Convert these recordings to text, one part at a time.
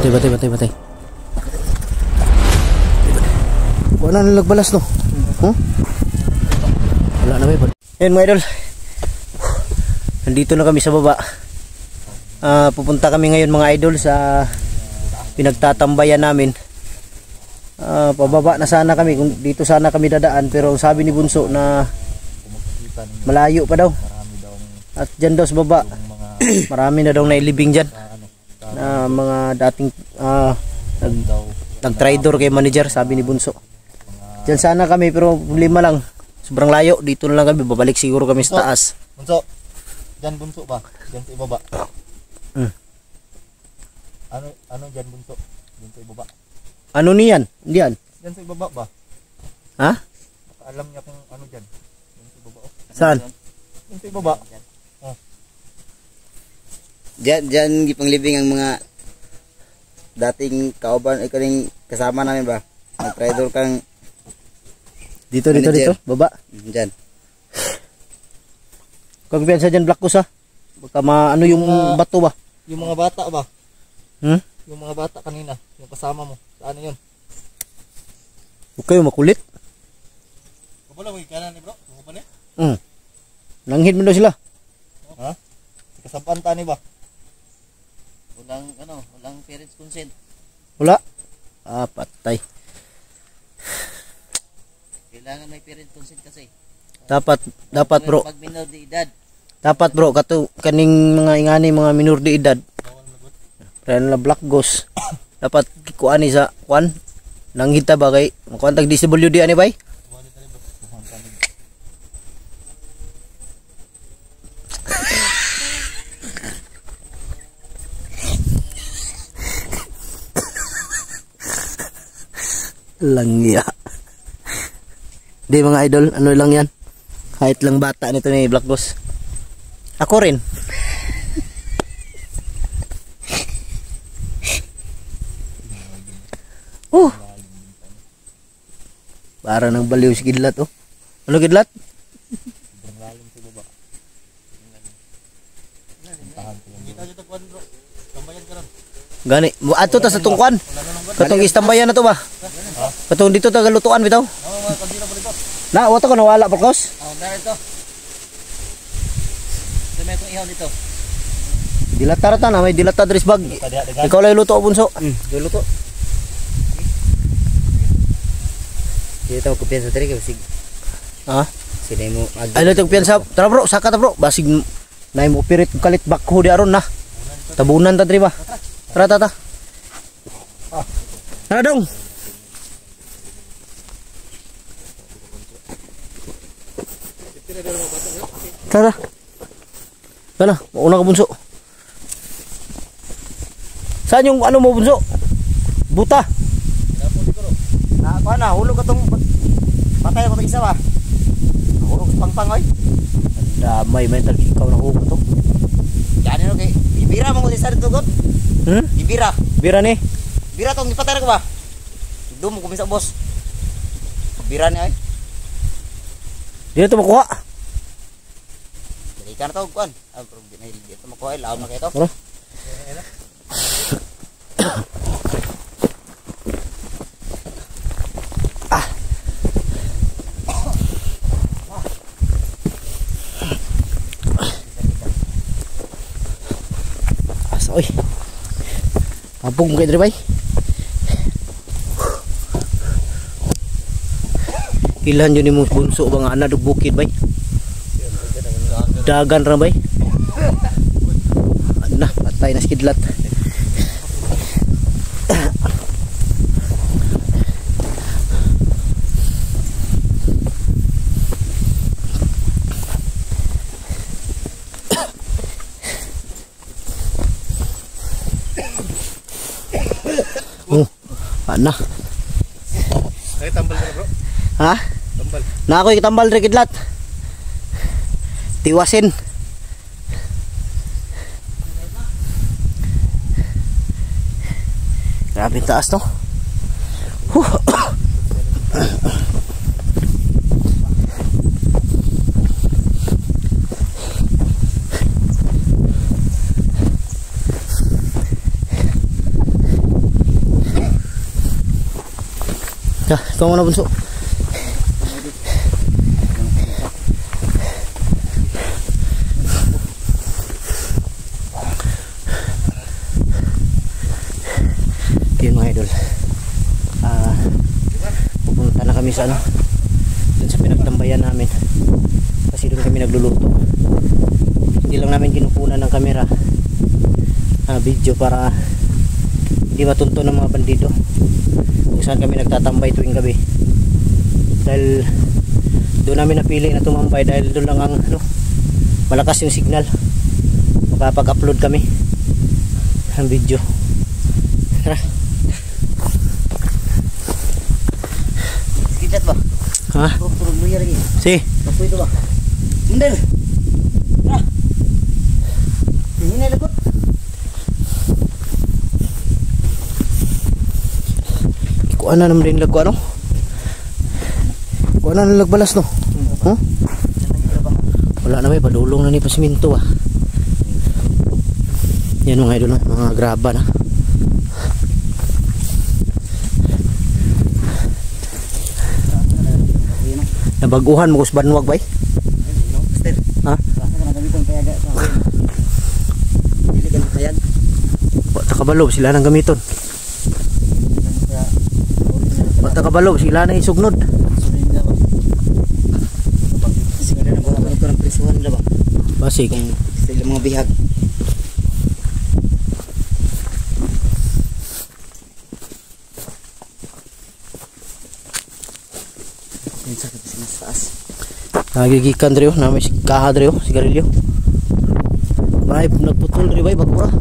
Batay. Wala na nagbalas no. Huh? Wala na ba? Ayun mga idol. Nandito na kami sa baba. Pupunta kami ngayon mga idol sa pinagtatambayan namin. Pababa na sana kami, kung dito sana kami dadaan, pero sabi ni Bunso na malayo pa daw. At dyan daw sa baba marami na daw nailibing dyan na mga dating nag-tridor kay manager, sabi ni Bunso. Dyan sana kami, pero problema lang, sobrang layo. Dito na lang kami, babalik siguro kami sa taas. Bunso, dyan Bunso ba? Dyan sa ibaba. Ano dyan Bunso? Dyan sa ibaba. Ano niyan? Diyan? Dyan sa ibaba ba? Ha? Baka alam niya kung ano dyan. Dyan sa ibaba. Oh. Saan? Dyan sa ibaba. Oh. Diyan gipanglibing ang mga dating kauban, ikaw kasama namin ba? Nag-tridor kang dito, baba. Diyan. Kung piyansa dyan, Black Goose ha? Baka ano yung bato ba? Yung mga bata ba? Yung mga bata kanina, yung kasama mo. Saan yun? Huwag kayo makulit. Kapala, huwag ka na ni bro? Kapala? Nanghid mo daw sila. Ha? Kasabaan tani ba? Walang parents consent. Wala? Patay. Kailangan may parents consent kasi. Dapat bro. Pag minor de edad. Dapat bro, kaning mga ingani mga minor de edad. Kaya Black Goose. Dapat kuani sa kuan. Nanghita ba kay kuan tag DSWD ani bay? Langya. Di mga idol, ano lang yan? Kahit lang bata nito ni Black Goose. Ako rin. Para nang baliw si Kidlat oh. Ano Kidlat? Gani, ato ta sa tungkuan. Katong istambayan na to ba? Katong dito ta galutuan bitaw. Na, wato ko nawala Black Narito. Dami itong ihaw dito. Dilata rata na, may dilata dress bag. Ikaw lang luto Bunso. Luto. Dito ko piyansa tadi kasi. Sini mo. Ano tong piyansa? Tara bro, saka ta bro. Basig nay mo pirit kalit bakho di aron na. Tabunan ta diri ba? Tara ta. Tara dong. Tara. Kana, mauna ka Bunso. Saan yung ano mo Bunso? Buta. Na, hulog ka tong patay ko isa ba? Hulog pangpang oy. Damay may tal ikaw na hugot to. Yan ano kay bibira mo ko sa tugot. Bibira. Bira ni. Bira tong ipatay ko ba? Dum ko bisa boss. Bira ni oy. Dito makuha. Jadi kan to kuan. Bro, dito makuha laom na kay to. Bro. Oy. Apong kay diri bay. Ilan yun mo Bunso bang anak dug bukid bay? Dagan ra bay. Nah, patay na si Kidlat. Ana. Ay tambal ka bro. Ha? Tambal. Na ako itambal rin Kidlat. Tiwasin. Grabe taas no. Ya, ikaw muna bunso. Yun mga idol. Pupunta na kami sa ano, dun sa pinagtambayan namin. Kasi doon kami nagluluto. Hindi lang namin kinukunan ng kamera video para hindi matunto ng mga bandido kung saan kami nagtatambay tuwing gabi. Dahil doon namin napili na tumambay dahil doon lang ang ano, malakas yung signal. Makapag-upload kami ng video. Tara. Sikat ba? Ha? Turun mo lagi. Si. Pasoy itu ba? Mundur. Tara. Ini lekut. Kuha na naman din lagko ano? Kuha na ng lagbalas no? Huh? Wala na may padulong na ni pasiminto ah. Yan mga idol, mga graba na. Nabaguhan mo kus banwag bay? Ha? Takabalo sila nang gamiton. Takabalo sila na isugnod. Basig sila mga bihag. Nagigikan drio na may kaha drio sigarilyo. May nagputol drio bay bagura.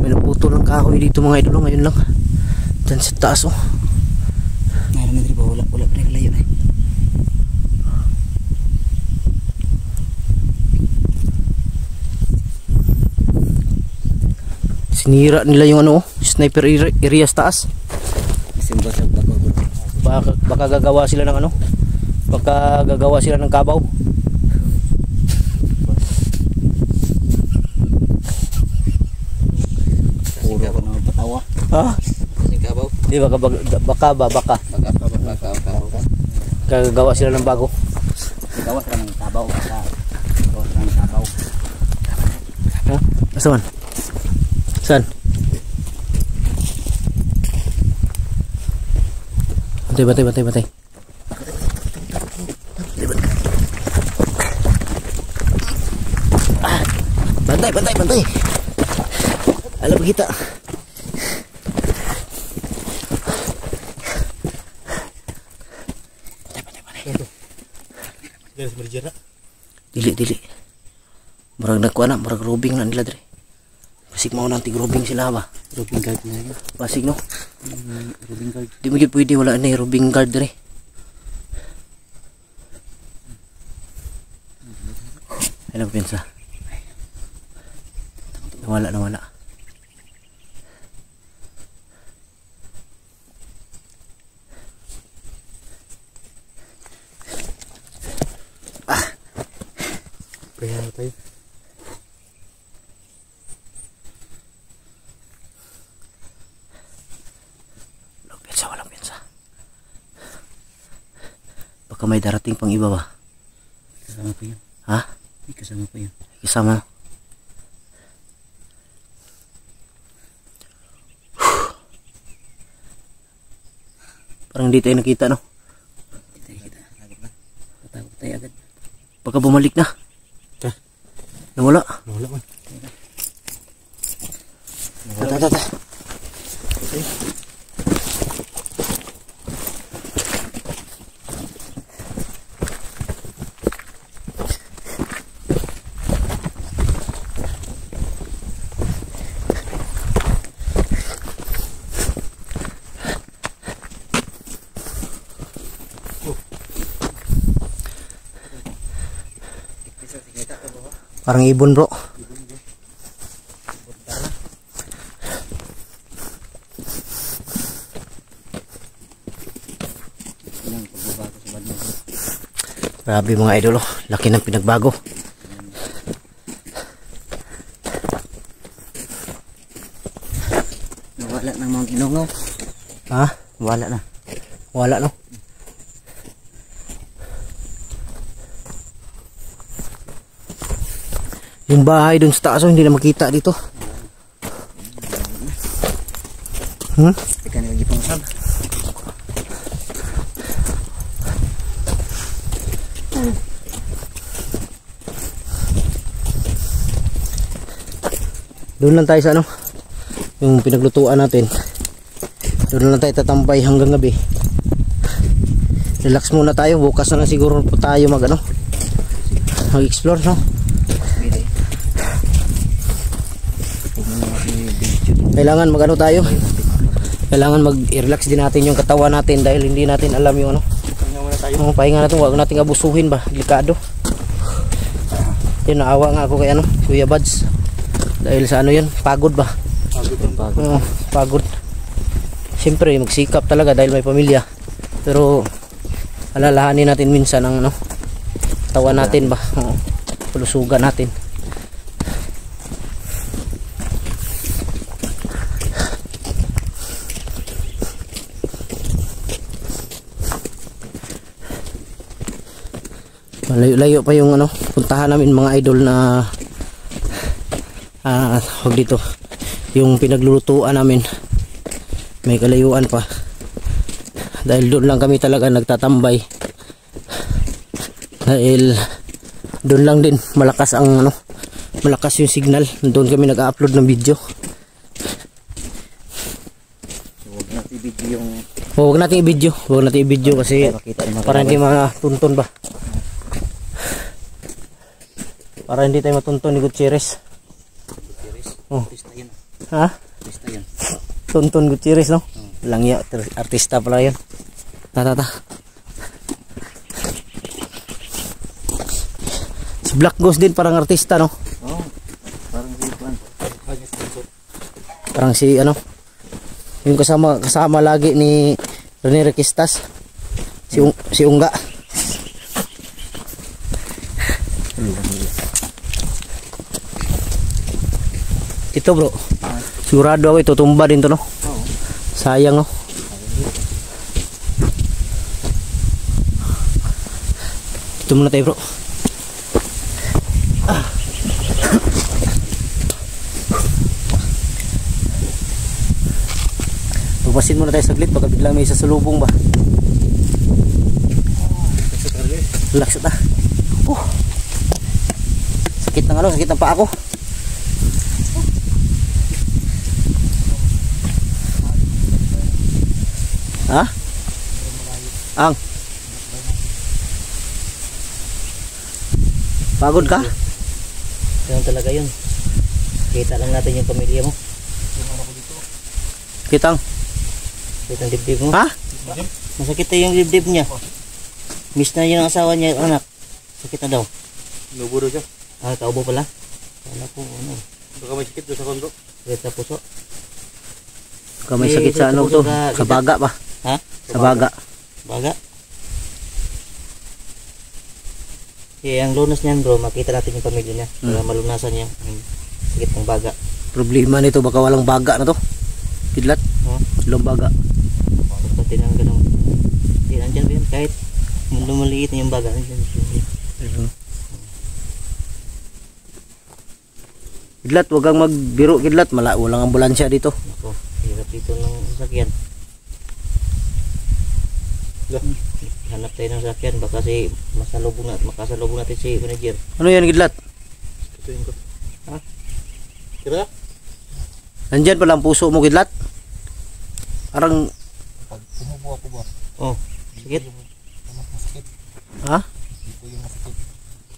May nagputol ng kahoy dito mga idol ngayon lang. Diyan sa taas oh. Meron na drio ba wala pa layo na. Sinira nila yung ano, sniper area sa taas. Baka gagawa sila ng ano? Baka gagawa sila ng kabaw. Puro ko na patawa. Ha? Kasing kabaw. Di baka. Gagawa sila ng bago. Gawa sila ng kabaw. Gawa sila ng kabaw. Ha? Saan? Saan? Batay. Bantay. Alam kita. Garis berjara. Dili. Murag nagkuha na, murag robing na nila dre. Basig mau nanti robing sila ba? Robing guard na yun. Basig no? Robing guard. Di mo pwede wala na robing guard dre. Alam pinsa. Nawala. Kaya tayo. Walang pinsa. Baka may darating pang iba ba? Kasama pa yun. Ha? Kasama pa yun. Kasama. Parang hindi tayo nakita no? Kita. Patawag tayo agad. Baka bumalik na. Nawala. Nawala man. Tata. Parang ibon bro. Grabe mga idol oh. Laki ng pinagbago. Nawala ng mga ginungaw. Ha? Wala na. Wala no. Yung bahay dun sa taas hindi na makita dito. Ikan lagi pangsan. Doon lang tayo sa ano, yung pinaglutuan natin. Doon lang tayo tatambay hanggang gabi. Relax muna tayo, bukas na lang siguro po tayo mag-explore, no? Kailangan tayo. Kailangan mag-relax din natin yung katawan natin dahil hindi natin alam yung ano. Pahinga natin, huwag natin abusuhin ba, delikado. Yun, naawa nga ako kay Kuya Buds. Dahil sa yan, pagod ba? Pagod. Siyempre, magsikap talaga dahil may pamilya. Pero, alalahanin natin minsan ang katawan natin ba? Pulusugan natin. Layo-layo pa yung puntahan namin mga idol na huwag dito yung pinaglulutuan namin, may kalayuan pa dahil doon lang kami talaga nagtatambay dahil doon lang din malakas ang malakas yung signal, doon kami nag-upload ng video. Huwag natin i-video kasi para hindi matuntun ba, para hindi tayo matuntun ni Gutierrez. Ha? Artista yan. Tonton Gutierrez, no? Langya, artista pala yun. Ta. Si Black Ghost din parang artista, no? Parang si Juan. Parang si yung kasama lagi ni Rene Requestas. Si Ungga. Ito bro, sigurado ako itutumba din to, no? Sayang, no? Ito muna tayo bro. Magpasin muna tayo saglit, baka bigla may sasalubong ba. Relax ta. Sakit ng sakit ng paa ko. Ha? Ang pagod ka? Ganun talaga yun. Kita lang natin yung pamilya mo. Kitang Dibdib mo. ha? Masakit na yung dibdib niya. Miss na yun ang asawa niya, anak. Sakit na daw. Nubo daw siya. Kaubo pala. Kala ko Baka may sakit doon sa kondo. Sakit sa puso. Baka may sakit sa to? Sa baga ba? Ha? Sa baga. Baga? Ang lunas niyan bro, makita natin yung pamilya niya. Para malunasan niya ang sakit ng baga. Problema nito, baka walang baga na to. Kidlat. Walang baga. Basta tinanggal ng nandyan ba yan? Kahit lumaliit na yung baga. Kidlat, wag kang magbiro Kidlat. Walang ambulansya dito. Ako, hirap dito ng sasakyan. Hanap tayo ng sasakyan. Baka si makasalubong natin si manager. Ano yan Kidlat? Ha? Kira? Nandyan pala ang puso mo Kidlat. Parang Tumubo ako ba? Oh, sakit? ha?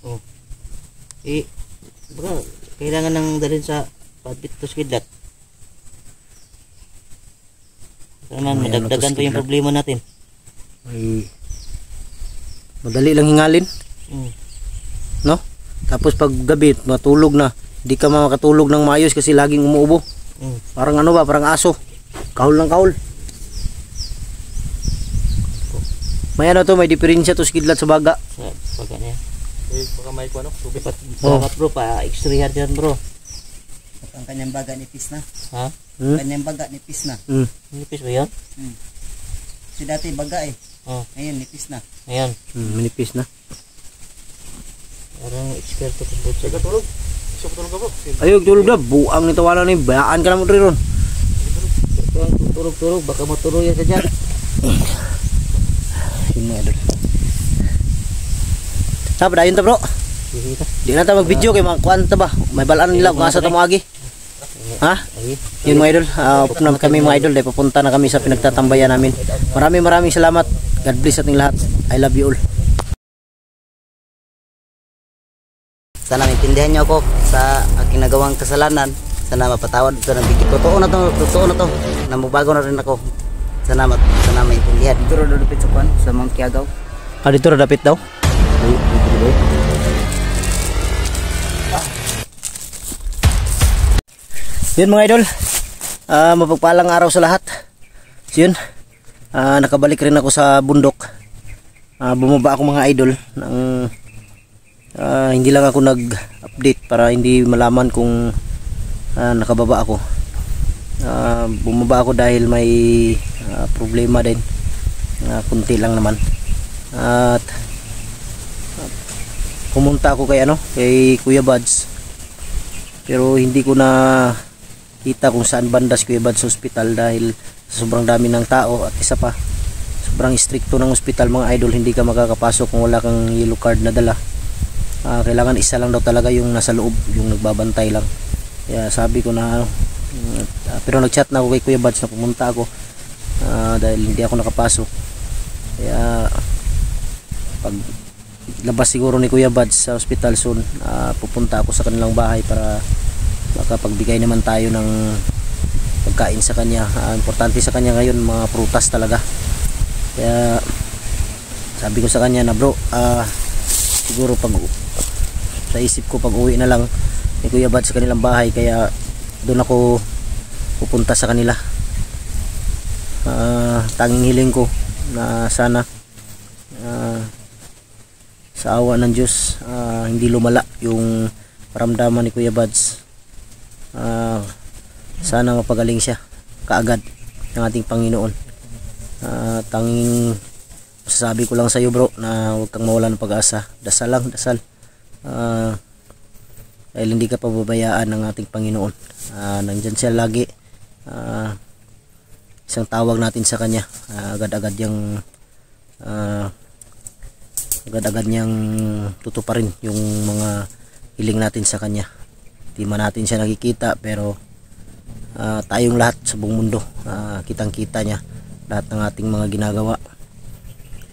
Oh. Baka kailangan nang dalhin sa padbit to skidlat. Naman madagdagan pa yung problema natin. Ay, madali lang hingalin, no? Tapos pag gabi matulog na, hindi ka makatulog ng maayos kasi laging umuubo. Parang parang aso, kahol ng kahol. May may diferensya to Kidlat sa baga. Sa baga niya. Baka may tubig. Dapat bro, pa-extra hard yan bro. Ang kanyang baga nipis na. Ha? Kanyang baga nipis na. Nipis ba yan? Si dati baga eh. Oh, Ngayon nipis na. ayan. Manipis na. Parang eksperto sa butsa. Tulog. Gusto ko tulog ako. Ayog, tulog na. Buang nito wala ni. Bayaan ka naman rin ron. Ito ang turog-turog. Baka matuloy ka dyan. Yun mga idol. Sapa dayon ta bro. Sige ka. Di na ta mag-video kay mga kuan ta ba. May balaan nila kung asa ta moagi. Ha? Ay, Yun mga idol. Pupunta kami mga idol. Dahil papunta na kami sa pinagtatambayan namin. Maraming salamat. God bless ating lahat. I love you all. Sana maintindihan niyo ako sa aking nagawang kasalanan. Sana mapatawad ito ng bigit. Totoo na to. Namubago na rin ako. Sana maintindihan. Dito rin lupit sa kuan, sa Mount Kiagaw. Dito na dapit daw. Yun mga idol. Mapagpalang araw sa lahat. So yun. Nakabalik rin ako sa bundok. Bumaba ako mga idol ng hindi lang ako nag-update para hindi malaman kung nakababa ako. Bumaba ako dahil may problema din. Kunti lang naman. At pumunta ako kay Kuya Buds. Pero hindi ko na kita kung saan banda si Kuya Buds sa hospital dahil sobrang dami ng tao at isa pa sobrang stricto ng hospital mga idol, hindi ka makakapasok kung wala kang yellow card na dala. Kailangan isa lang daw talaga yung nasa loob, yung nagbabantay lang. Kaya sabi ko na pero nagchat na ako kay Kuya Buds na pumunta ako dahil hindi ako nakapasok. Kaya pag labas siguro ni Kuya Buds sa hospital soon, pupunta ako sa kanilang bahay para makapagbigay naman tayo ng pagkain sa kanya. Importante sa kanya ngayon mga prutas talaga. Kaya sabi ko sa kanya na bro, siguro pag sa isip ko pag uwi na lang ni Kuya Buds sa kanilang bahay, kaya doon ako pupunta sa kanila. Tanging hiling ko na sana sa awa ng Diyos hindi lumala yung paramdaman ni Kuya Buds. Sana mapagaling siya kaagad ng ating Panginoon. Tanging masasabi ko lang sa iyo bro na huwag kang mawala ng pag-asa. Dasal lang, dasal. Dahil hindi ka pababayaan ng ating Panginoon. Nandyan siya lagi. Isang tawag natin sa kanya, agad-agad niyang tutuparin yung mga hiling natin sa kanya. Di man natin siya nakikita pero tayong lahat sa buong mundo kitang kita niya lahat ng ating mga ginagawa.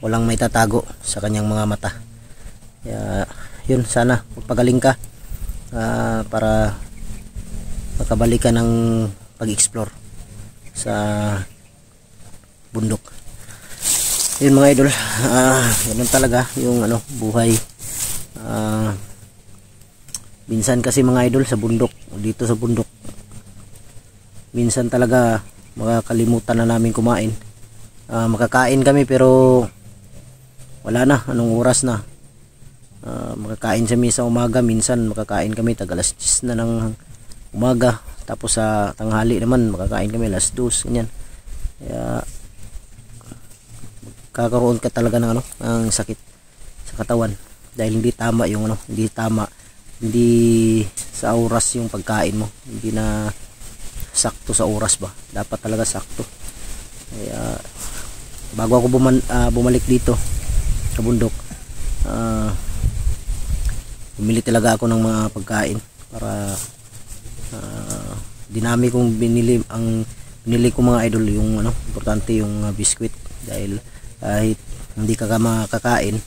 Walang may tatago sa kanyang mga mata. Kaya yun, sana magpagaling ka para makabalik ka ng pag-explore sa bundok. Yun mga idol, ganun talaga yung buhay. Minsan kasi mga idol sa bundok, dito sa bundok, minsan talaga makakalimutan na namin kumain. Makakain kami pero wala na, anong oras na. Makakain sa misa umaga, minsan makakain kami tag alas 10 na ng umaga, tapos sa tanghali naman makakain kami alas 2, ganyan. Kaya kakaroon ka talaga ng ng sakit sa katawan dahil hindi tama yung hindi sa oras yung pagkain mo, hindi na sakto sa oras ba, dapat talaga sakto. Kaya bago ako bumalik dito sa bundok, bumili talaga ako ng mga pagkain para dinami kong binili. Ang binili ko mga idol yung importante yung biskwit, dahil kahit hindi ka makakain,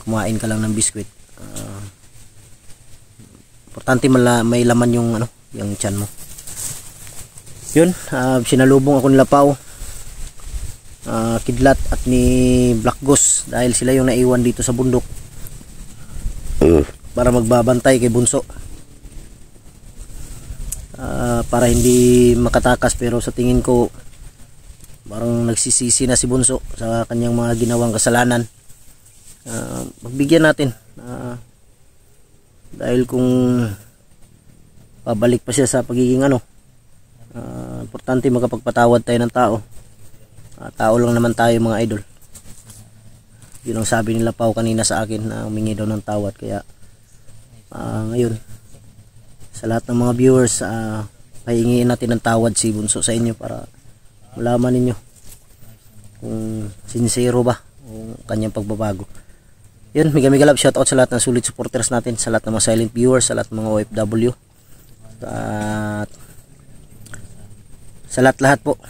kumain ka lang ng biskwit, importante may laman yung yung tiyan mo. Yun, sinalubong ako nila Pao, Kidlat at ni Black Ghost dahil sila yung naiwan dito sa bundok para magbabantay kay Bunso, para hindi makatakas. Pero sa tingin ko parang nagsisisi na si Bunso sa kanyang mga ginawang kasalanan. Magbigyan natin dahil kung pabalik pa siya sa pagiging importante makapagpatawad tayo ng tao. Tao lang naman tayo mga idol. Yun ang sabi nila Pao kanina sa akin na humingi daw ng tawad. Kaya ngayon sa lahat ng mga viewers, pahingiin natin ng tawad si Bunso sa inyo para malaman ninyo kung sincero ba o kanyang pagbabago. Yun, mega love shoutout sa lahat ng solid supporters natin, sa lahat ng mga silent viewers, sa lahat ng mga OFW, at sa lahat po.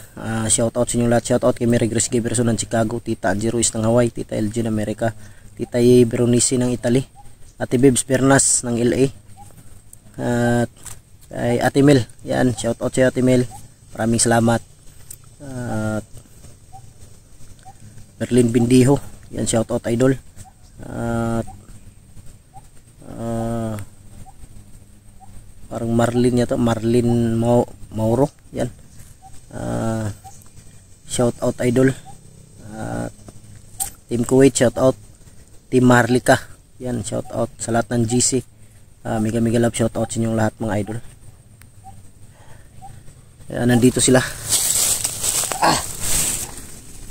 Shoutout sa inyo lahat. Shoutout kay Mary Grace Giberson ng Chicago, Tita Angie Ruiz ng Hawaii, Tita LG ng Amerika, Tita Ye Beronici ng Italy, Ate Bibs Pernas ng LA, at kay Ate Mel. Yan, shoutout sa Ate Mel. Maraming salamat. At Merlin Bindiho. Yan, shoutout idol. At parang Marlin niya to, Marlin Mauro. Yan. Shoutout idol. Team Kuwait, shoutout. Team Marlika. Yan, shoutout sa lahat ng GC. Mega love shoutout sa inyong lahat mga idol. Nandito sila.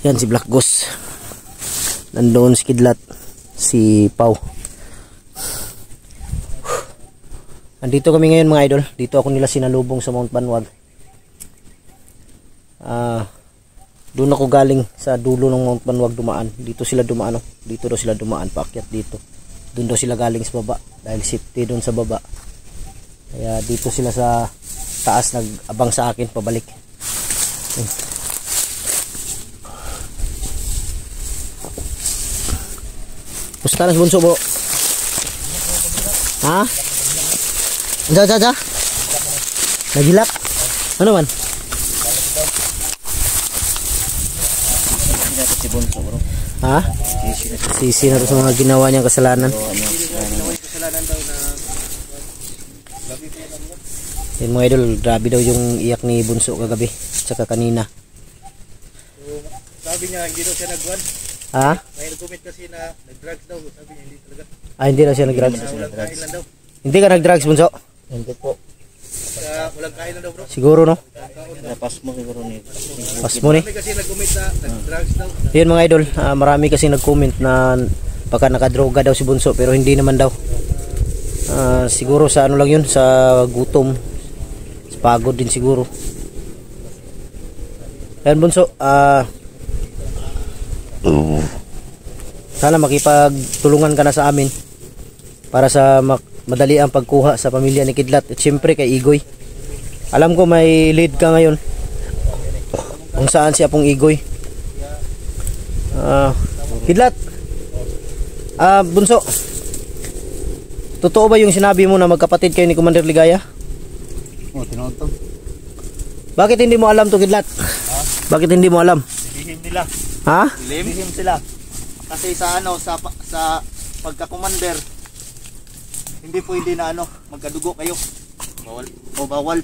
Yan si Black Ghost. Nandoon si Kidlat, si Pao. Nandito kami ngayon mga idol. Dito ako nila sinalubong sa Mount Banwag. Doon ako galing sa dulo ng Mount Banwag dumaan. Dito sila dumaan. Dito daw sila dumaan, paakyat dito. Doon daw sila galing sa baba dahil safety doon sa baba. Kaya dito sila sa taas nag-abang sa akin pabalik. Pusta na si Bunso bro. Ha? Ja. Nagilak. Ano man? Si Bunso bro. Ha? Sisi na sa mga ginawa niyang kasalanan. Yan mga idol, grabe daw yung iyak ni Bunso kagabi tsaka kanina. Sabi niya hindi daw siya nagwan. Ha? May nag-comment kasi na nag-drugs daw. Sabi niya hindi talaga. Hindi daw siya nag-drugs. Daw. Hindi ka nag-drugs Bunso? Hindi po. Walang kain lang daw bro. Siguro no? Pas mo siguro ni. Pas mo ni. Marami kasi nag-comment na nag-drugs daw. Yun mga idol, marami kasi nag-comment na baka nakadroga daw si Bunso pero hindi naman daw. Siguro sa ano lang yun, sa gutom, sa pagod din siguro. Yan Bunso, sana makipagtulungan ka na sa amin para sa madali ang pagkuha sa pamilya ni Kidlat at syempre kay Igoy. Alam ko may lead ka ngayon kung saan si Apong Igoy. Kidlat, Bunso, totoo ba yung sinabi mo na magkapatid kayo ni Commander Ligaya? Tinood to. Bakit hindi mo alam to Kidlat? Bakit hindi mo alam? Lihim nila. Ha? Lihim sila. Kasi sa pagka-commander hindi pwede na magkadugo kayo. Bawal.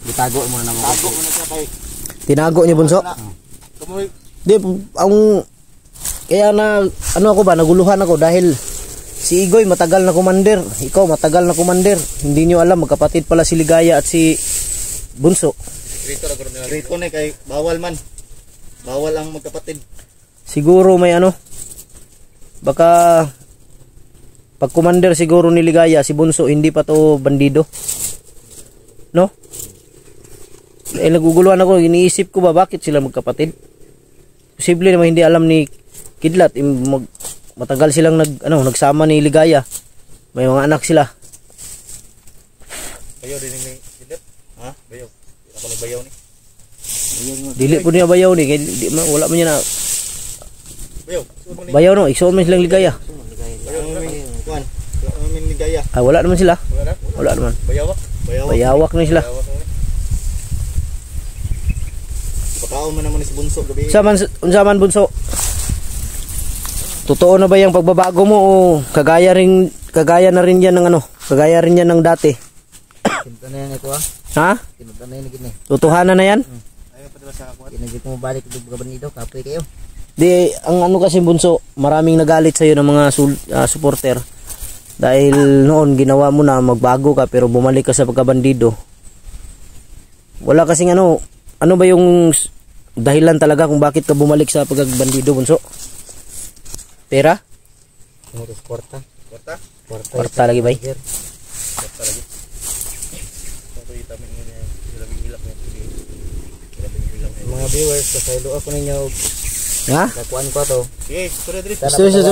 Itago mo na naman. Tago mo na siya kay. Tinago niyo Bunso? Kamoy. Di, kaya na, ako ba, naguluhan ako dahil si Igoy matagal na commander, ikaw matagal na commander, hindi nyo alam, magkapatid pala si Ligaya at si Bunso. Rito na kay bawal man. Bawal ang magkapatid. Siguro may baka pag commander siguro ni Ligaya, si Bunso, hindi pa to bandido. No? Naguguluhan ako, iniisip ko ba bakit sila magkapatid? Posible naman hindi alam ni Kidlat, matagal silang nagsama ni Ligaya. May mga anak sila. Bayaw din ni Kidlat? Ha? Bayaw. Ako nagbayaw ni. Dili po niya bayaw ni, wala man niya na. Bayaw. Bayaw no, isuon man silang Ligaya. Kuan. Min Ligaya. Wala naman sila. Wala naman. Bayawak. Bayawak na sila. Pagkaon man naman si Bunso gabi. Unsaman Bunso? Totoo na ba yung pagbabago mo o kagaya na rin yan ng kagaya rin yan ng dati? Kinto na yan ito Ha? Kinto na yan gini. Tutuhanan na yan? Ayaw pa diba sa kakuan? Kinagit mo balik ito kabanido, kapoy kayo. Di, ang kasi Bunso, maraming nagalit sa'yo ng mga supporter. Dahil noon ginawa mo na magbago ka pero bumalik ka sa pagkabandido. Wala kasing ano ba yung dahilan talaga kung bakit ka bumalik sa pagbandido, bunso? Pera? Muros kwarta. Kwarta? Kwarta lagi bay? Kwarta lagi. Ito itamin mo niya. Ilabing hilak niya. Mga viewers, kasaylo ako ninyo. Ha? Kakuan ko to. Sige, sorry Dre. Sorry. Sa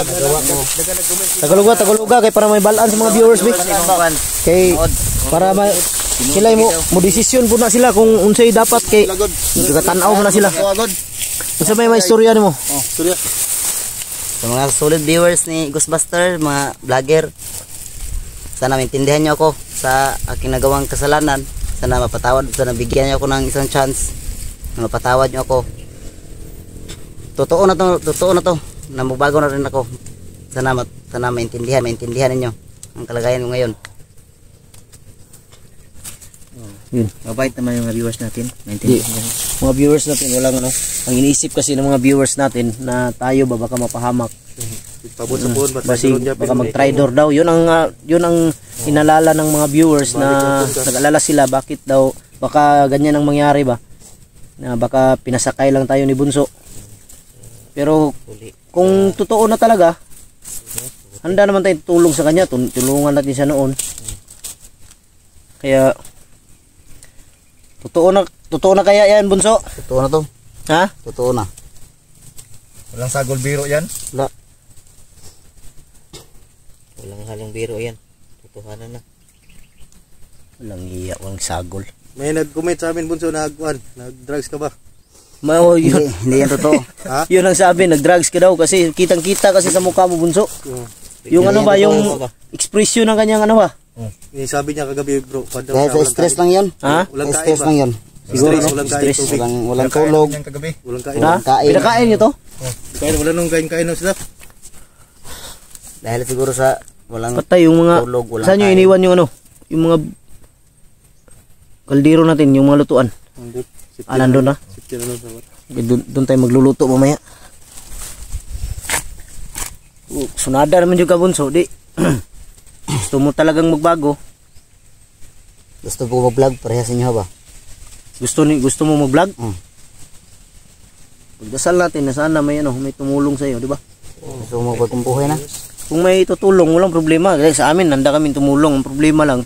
nagawa mo. Tagaluga kay para may balaan sa mga viewers bi. Kay para sila mo desisyon po na sila kung unsay dapat kay katanaw mo na sila. Unsa may istorya nimo? Oh, sorry. Sa mga solid viewers ni Ghostbuster, mga vlogger, sana maintindihan niyo ako sa aking nagawang kasalanan. Sana mapatawad, sana bigyan niyo ako ng isang chance na mapatawad niyo ako. Totoo na to, namubago na rin ako. Sana maintindihan ninyo ang kalagayan ko ngayon. Yun. Mabait naman yung mga viewers natin. Mga viewers natin walang ano. Ang iniisip kasi ng mga viewers natin na tayo ba baka mapahamak. Pabot sa buwan Baka mag-tridor daw. Yun ang inalala ng mga viewers na nag-alala sila bakit daw baka ganyan ang mangyari ba. Na baka pinasakay lang tayo ni Bunso. Pero kung totoo na talaga, handa naman tayong tulong sa kanya. Tulungan natin siya noon. Kaya totoo na kaya yan, Bunso? Totoo na to. Ha? Totoo na. Walang sagol biro yan. Walang halong biro yan. Totohanan na. Walang iya, walang sagol. May nag-comment sa amin, Bunso, nag-drugs ka ba? Hindi yan totoo. Yun ang sabi, nag-drugs ka daw kasi kitang-kita kasi sa mukha mo, Bunso. Yung ano ba, yung expression ng kanyang ano ba? Sabi niya kagabi, bro. Dahil sa stress lang yun. Ha? Walang Stress kain lang yun. Siguro, no? Walang kain, Stress. tubig. Walang tulog. Walang kain. Ha? kain. Pinakain nyo to? Kaya wala nung kain no sila. Dahil siguro sa walang Patay yung mga, tulog, walang saan nyo kain. iniwan yung ano? Yung mga kaldero natin, yung mga lutuan. Nandun na? Doon tayo magluluto mamaya. Sunada naman yung kabunso, di. Gusto mo talagang magbago. Gusto ko mag-vlog, parehas inyo ba? Gusto mo mag-vlog? Hmm. Pagdasal natin na sana may tumulong sa iyo, di ba? Gusto mo magpagkumpuhay na? Kung may tutulong, walang problema. Kasi sa amin, handa kami tumulong. Ang problema lang,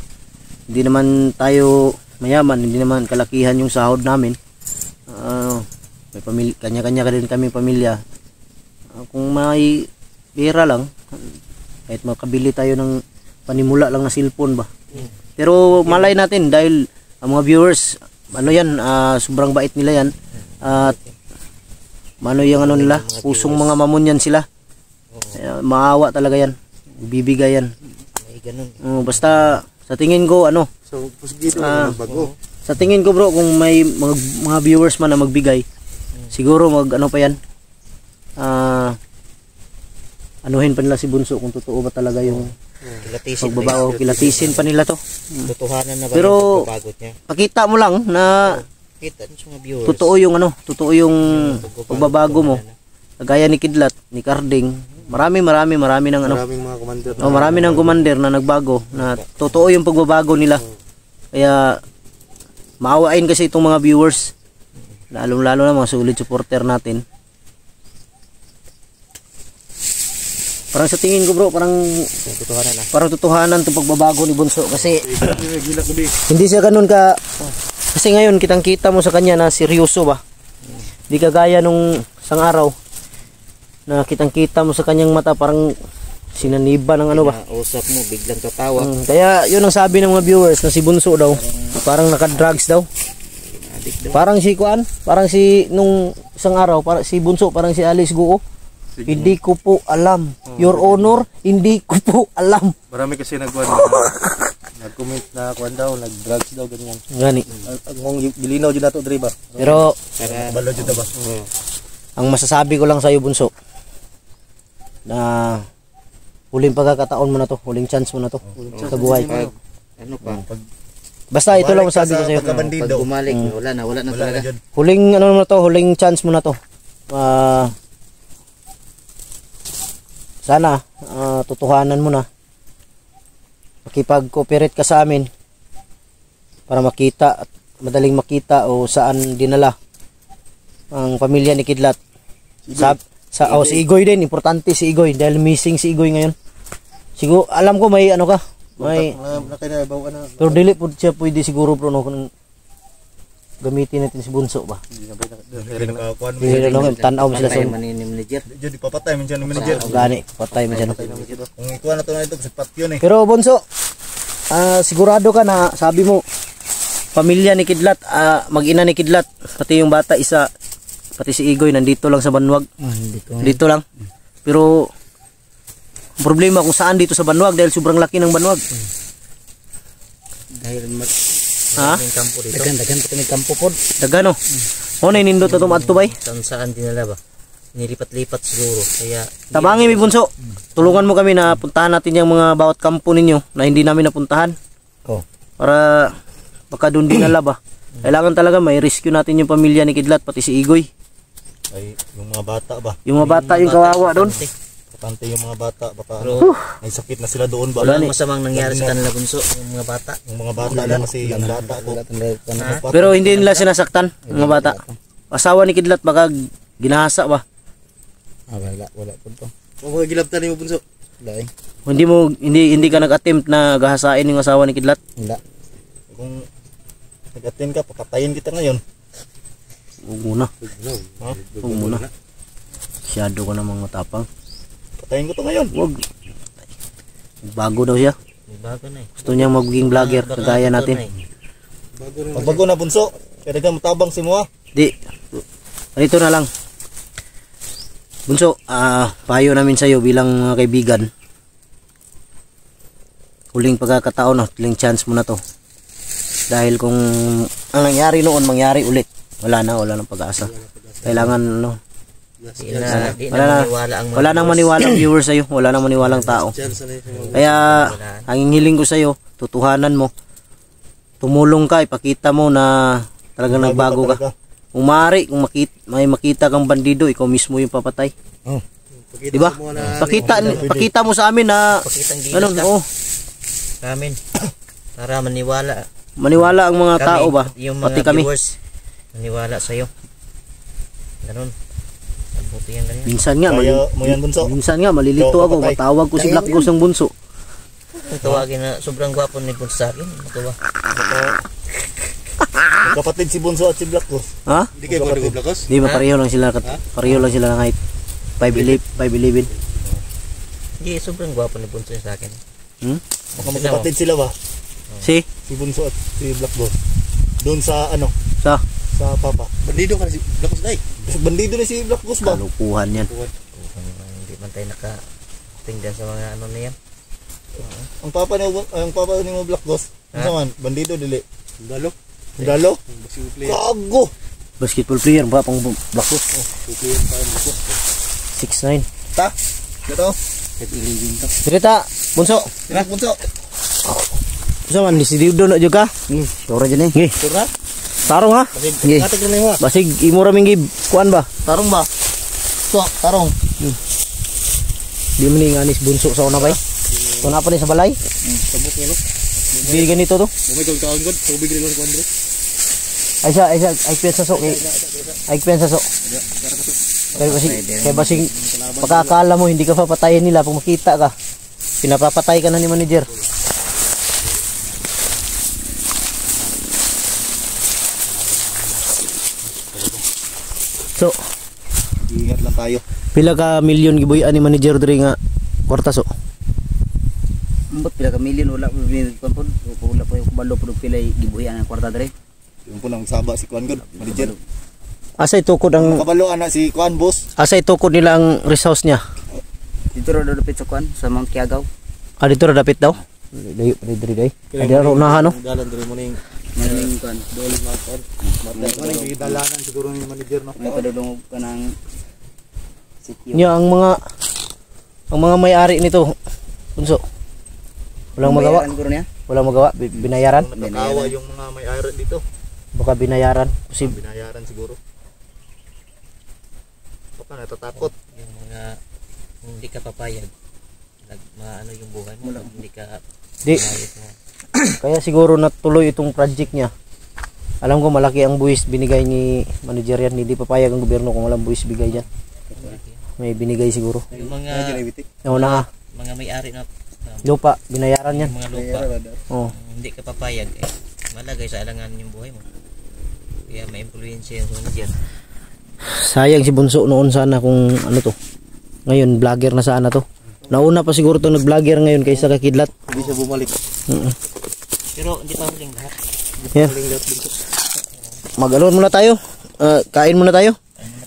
hindi naman tayo mayaman, hindi naman kalakihan yung sahod namin. May pamilya, kanya-kanya ka din kami pamilya. Kung may pera lang, kahit makabili tayo ng panimula lang na cellphone ba. Pero malay natin dahil ang mga viewers, sobrang bait nila yan. At yung ano nila, pusong mga mamon yan sila. Maawa talaga yan. Bibigay yan. Basta sa tingin ko So, posigido na bago. sa tingin ko bro, kung may mga viewers man na magbigay, siguro pa yan. Anuhin pa nila si Bunso kung totoo ba talaga yung pagbabago, kilatisin pa nila to. Totohanan na ba Pero yung pagbabagot niya? pakita mo lang na Kita sa mga viewers. totoo yung pagbabago mo. Kagaya ni Kidlat, ni Carding, marami ng Maraming mga commander. marami ng commander na nagbago, na totoo yung pagbabago nila. Kaya maawain kasi itong mga viewers, lalo na mga solid supporter natin. Parang sa tingin ko bro, parang totohanan itong pagbabago ni Bunso kasi hindi siya ganun ka, kasi ngayon kitang-kita mo sa kanya na seryoso ba. Hindi kagaya nung isang araw na kitang-kita mo sa kanyang mata parang sinaniba ng ba. Usap mo, biglang tatawa. Kaya yun ang sabi ng mga viewers na si Bunso daw, parang naka-drugs daw. Parang si nung isang araw, si Bunso parang si Alice Guo. Hindi ko po alam. Your Honor, hindi ko po alam. Marami kasi nag-comment na kuan daw, nag-drugs daw ganyan. Gani. Ang bilinaw jud nato dre ba? Pero Balo jud ba? ang masasabi ko lang sa iyo Bunso, na huling pagkakataon mo na to, huling chance mo na to sa buhay. Ano pa? Basta ito lang masasabi ko sa iyo. Pag bumalik, wala na talaga. Huling huling chance mo na to. Sana totohanan mo na. Makipag-cooperate ka sa amin para makita at madaling makita o saan dinala ang pamilya ni Kidlat. Si Igoy din, importante si Igoy dahil missing si Igoy ngayon. Siguro alam ko may ano ka, may pero dili po siya pwede siguro bro no kung gamitin natin si Bunso ba. Hindi na tanaw mo sila sa manager. Di papatay man siya ng manager. Gani, patay mo dyan. Kung ikuha na to na ito, sipat yun eh. Pero Bunso, sigurado ka na sabi mo pamilya ni Kidlat, mag-ina ni Kidlat, pati yung bata isa, pati si Igoy nandito lang sa Banwag. Dito lang. Pero problema kung saan dito sa Banwag dahil sobrang laki ng Banwag. Dahil maraming kampo dito. Dagan pa kami kampo pod. Dagano. O na inindot na tumadto bay. Saan dinala ba? Nilipat-lipat siguro. Kaya Tabangi mi Bunso. Tulungan mo kami na puntahan natin yung mga bawat kampo ninyo na hindi namin napuntahan. Para baka doon dinala ba. Kailangan talaga may rescue natin yung pamilya ni Kidlat pati si Igoy. Ay, yung mga bata ba? Yung mga bata yung kawawa doon. Patante yung mga bata, baka Pero may sakit na sila doon ba? walang masamang nangyari sa kanila Bunso, yung mga bata. Yung mga bata lang kasi yung bata ko. Pero hindi nila sinasaktan yung mga bata. Asawa ni Kidlat baka ginahasa ba. Wala po to. Kung gilabtan mo Bunso. Dai. Hindi ka nag-attempt na gahasain yung asawa ni Kidlat. Wala. Kung nag-attend ka, papatayin kita ngayon. Huwag muna. Ha? Huwag muna. Masyado ka namang matapang. Patayin ko to ngayon. Huwag. Bago daw siya. May bago na eh. Gusto niya magiging vlogger kagaya natin. Pagbago na Bunso. Kaya ka matabang si mo ha. Di. Ganito na lang. Bunso, payo namin sa iyo bilang mga kaibigan. Huling pagkakataon, huling chance mo na to. Dahil kung ang nangyari noon, mangyari ulit. Wala nang pag-asa. Kailangan wala nang maniwala ang viewers sa iyo, wala nang maniwalang tao. Kaya ang hiling ko sa iyo, tutuhanan mo. Tumulong ka, ipakita mo na talagang nagbago ka. Kung maaari, kung may makita kang bandido, ikaw mismo yung papatay. Di ba? Pakita mo sa amin na ano, Amin. Para maniwala. Maniwala ang mga tao ba? Yung Pati mga kami. viewers, maniwala sa iyo. Ganun. Mabuti yan ganyan. Kaya mo yan Bunso. Minsan nga malilito ako, matawag ko si Black Ghost ng Bunso. Ang tawagin na sobrang gwapo ni Bunso sa akin. Matuwa. Kapatid si Bunso at si Black Ghost. Ha? Hindi kayo kapatid Black Ghost? Di ba pareho lang sila ng height. 5'11". Hindi, sobrang gwapo ni Bunso sa akin. Baka magkapatid sila ba? Si Bunso at si Black Ghost. Doon sa ano? sa Papa. Bandido ka na si Black Ghost ay. Bandido na si Black Ghost ba? kalukuhan yan. Hindi man tayo nakatinggan sa mga ano na yan. Ang papa ni mo Black Ghost. Ano man? Bandido dili. Dalo. Kago. Basketball player ba pang Black Ghost? 6'9". Ta. Ito. Direta, Bunso. Black Bunso. Bunso man di si Diudo na juga. Tora dyan eh. Ngi. Tura. Tarong ha. Ngi. Katik na mo. Basig imo ra ming kuan ba? Tarong ba? So, tarong. Di man ni nganis Bunso sa una bay. Una pa ni sa balay. Sabot ni no. Di ganito to. Bumay kang taon god, tubig rin ko Andre. Ay pensa so. Ay pensa so. Kaya basig pagkakala mo hindi ka papatayin nila pag makita ka. Pinapapatay ka na ni manager. So, Ingat lang tayo. pila ka milyon gibuyan ni manager diri nga kwarta so. Ambot pila ka milyon wala po pinipon. Wala po yung kubalo po pila gibuhian ang kwarta dere. Yung po nang saba si Kuan god, manager. Asa itukod ang Kabalo ana si Kuan boss. asa itukod nila ang rest house niya? Dito ra do dapit sa kwan sa Mount Kiagaw. Dito ra dapit daw. Dayo pa diri day. Ay dira unahan no. Dalan diri mo ning Maning kwan. doli maton. Mo ning gidalanan siguro ni manager no. May padulong ka ng sitio. Nya ang mga may-ari nito. Bunso. Walang magawa. Walang magawa, binayaran. Nakawa yung mga may-ari dito. Baka binayaran. Kasi Binayaran siguro. Baka natatakot. Yung mga hindi ka papayag. Maano yung buhay mo. Hindi ka di papayag mo. kaya siguro natuloy itong project niya. Alam ko malaki ang buwis binigay ni manager yan. Hindi papayag ang gobyerno kung walang buwis bigay dyan. May binigay siguro. Yung mga mga may-ari na lupa, binayaran yan. yung mga lupa, Oh. hindi ka papayag, malagay sa alangan yung buhay mo. Kaya may influensya yung manager. Sayang si Bunso noon sana kung ano to. Ngayon vlogger na sana to. Nauna pa siguro to nag-vlogger ngayon kaysa kakidlat. Hindi siya bumalik. Pero hindi pa huling lahat. Yeah. Mag-alon muna tayo. Kain muna tayo.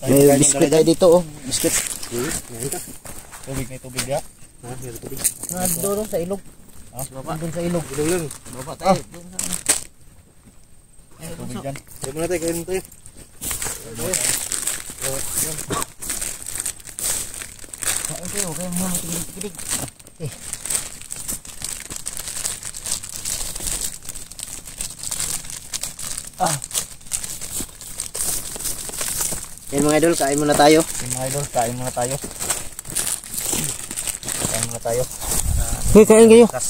May biscuit tayo dito oh. Biscuit. Tubig na tubig ya. Doon sa ilog. Doon sa ilog. Ilog lang. Baba tayo. Tubig dyan. Kaya muna tayo, kain mo tayo. Yan mga idol, kain muna tayo. Mga idol, kain muna tayo. Kain muna tayo. Hoy, kain kayo. Para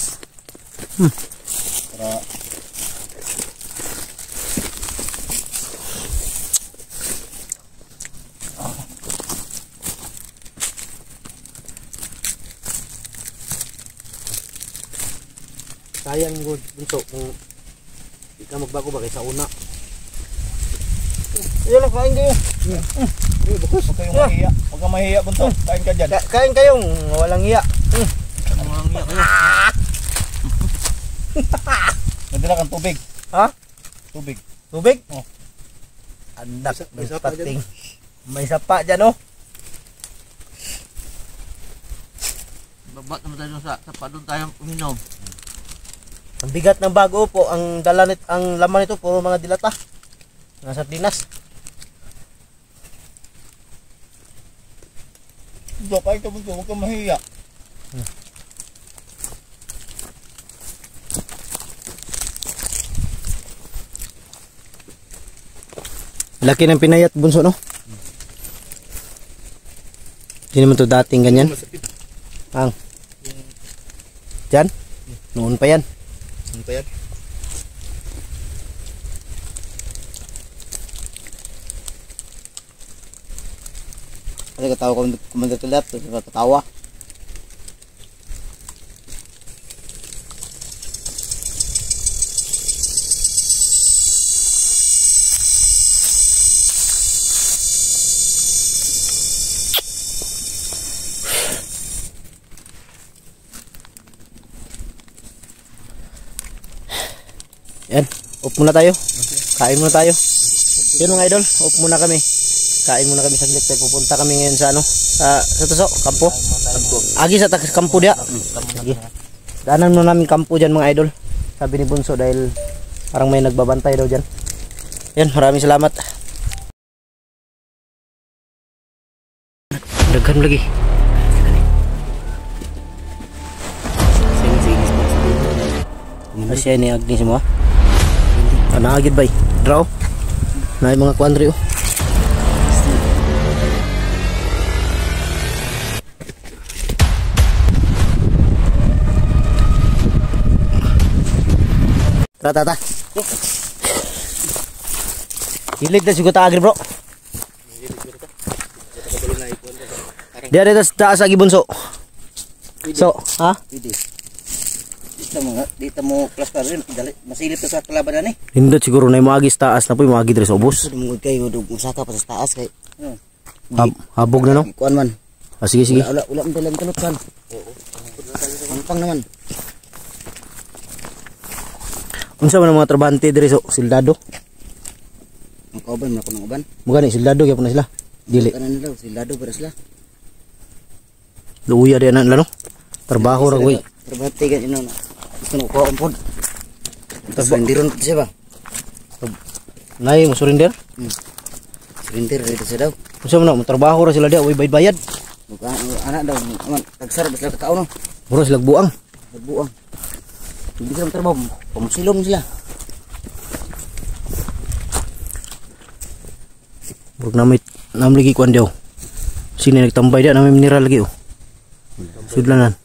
Sayang good Bunso kung di ka magbago ba kaysa una. Ayun lang, kain kayo. Huwag kayong mahiya. Huwag kang mahiya, Bunso. Kain ka dyan. Kain kayong walang iya. Nadala kang tubig. Ha? Tubig. Tubig? Oh. Anak, May sapa pating. May sapa dyan oh. Baba naman tayo sa doon tayo uminom. Ang bigat ng bago po, ang laman nito puro mga dilata. Mga sardinas. Bunso, kain ka, Bunso. Huwag kang mahiya. Laki ng pinayat Bunso no? Hindi naman to dating ganyan. Ang dyan? Noon pa yan. Ano pa yan? Kasi katawa ko kumanda tulap, katawa. Yan, off muna tayo. Kain muna tayo. Yun mga idol, off muna kami. Kain muna kami saglit. Pupunta kami ngayon sa ano? Sa Tuso, kampo. Agi sa kampo dia. Sige. Daanan muna namin kampo dyan mga idol. Sabi ni Bunso dahil parang may nagbabantay daw dyan. Yan, maraming salamat. Daghan lagi. Asya ni Agni semua. Naagid bay. Draw. Na yung mga kuandri oh. Tata. Hilig na siguro agri bro. Dia ada taas lagi Bunso. So, ha? Dito mo plus pa rin, masilip ka sa kalaban na ni. Hindot siguro na yung maagis taas na po yung maagi dres obos. Dumugod kayo, musaka pa sa taas kay. Habog na no? Kuan man. Sige. Wala ang dalang kanot kan. Pang naman. Unsa man ang mga trabahante diri so sildado? Ang kauban man ako ng uban. Bukan ni sildado gyapon na sila. Dili. Kanan nila, silado para sila. Luya di anak nila no. Trabaho ra koy. Trabahante gan ino na. Gusto ko ang pod. Surrenderon ko siya ba? Nay mo surrender? Surrender dito siya daw. Unsa man mo trabaho ra sila dia way bayad. Anak daw, aman, tagsar ba sila katao no? Buro sila buang. Nagbuang. Hindi sila trabaho, pamusilom sila. Burog na lagi kuan daw. Sini nagtambay dia na may mineral lagi oh. Sudlanan.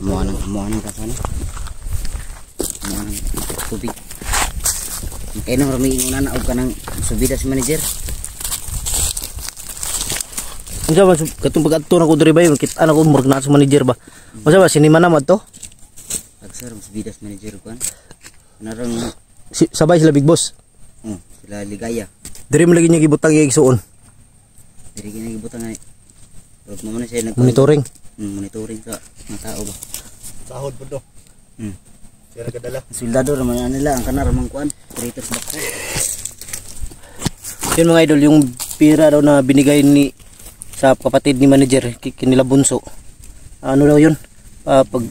Muanang kasana. Muanang tubig. Kaya nang ramiin na naog ka ng subida si manager. Unsa ba katong pag-adto na ko diri ba yung kita na ko murag na sa manager ba. Unsa ba sinima naman to? Agsar subida si manager ko. Narang Sabay sila big boss. sila ligaya. Diri mo lagi niya gibutang igsuon. Diri gina gibutang ay. Pag mo man siya Monitoring. monitoring sa mga tao ba. Sahod po do. Siya nagkadala. Soldado raman nila ang kana ramang kuan. Operators bako. Yun mga idol, yung pira daw na binigay ni sa kapatid ni manager kinila bunso. Ano daw yun? Pag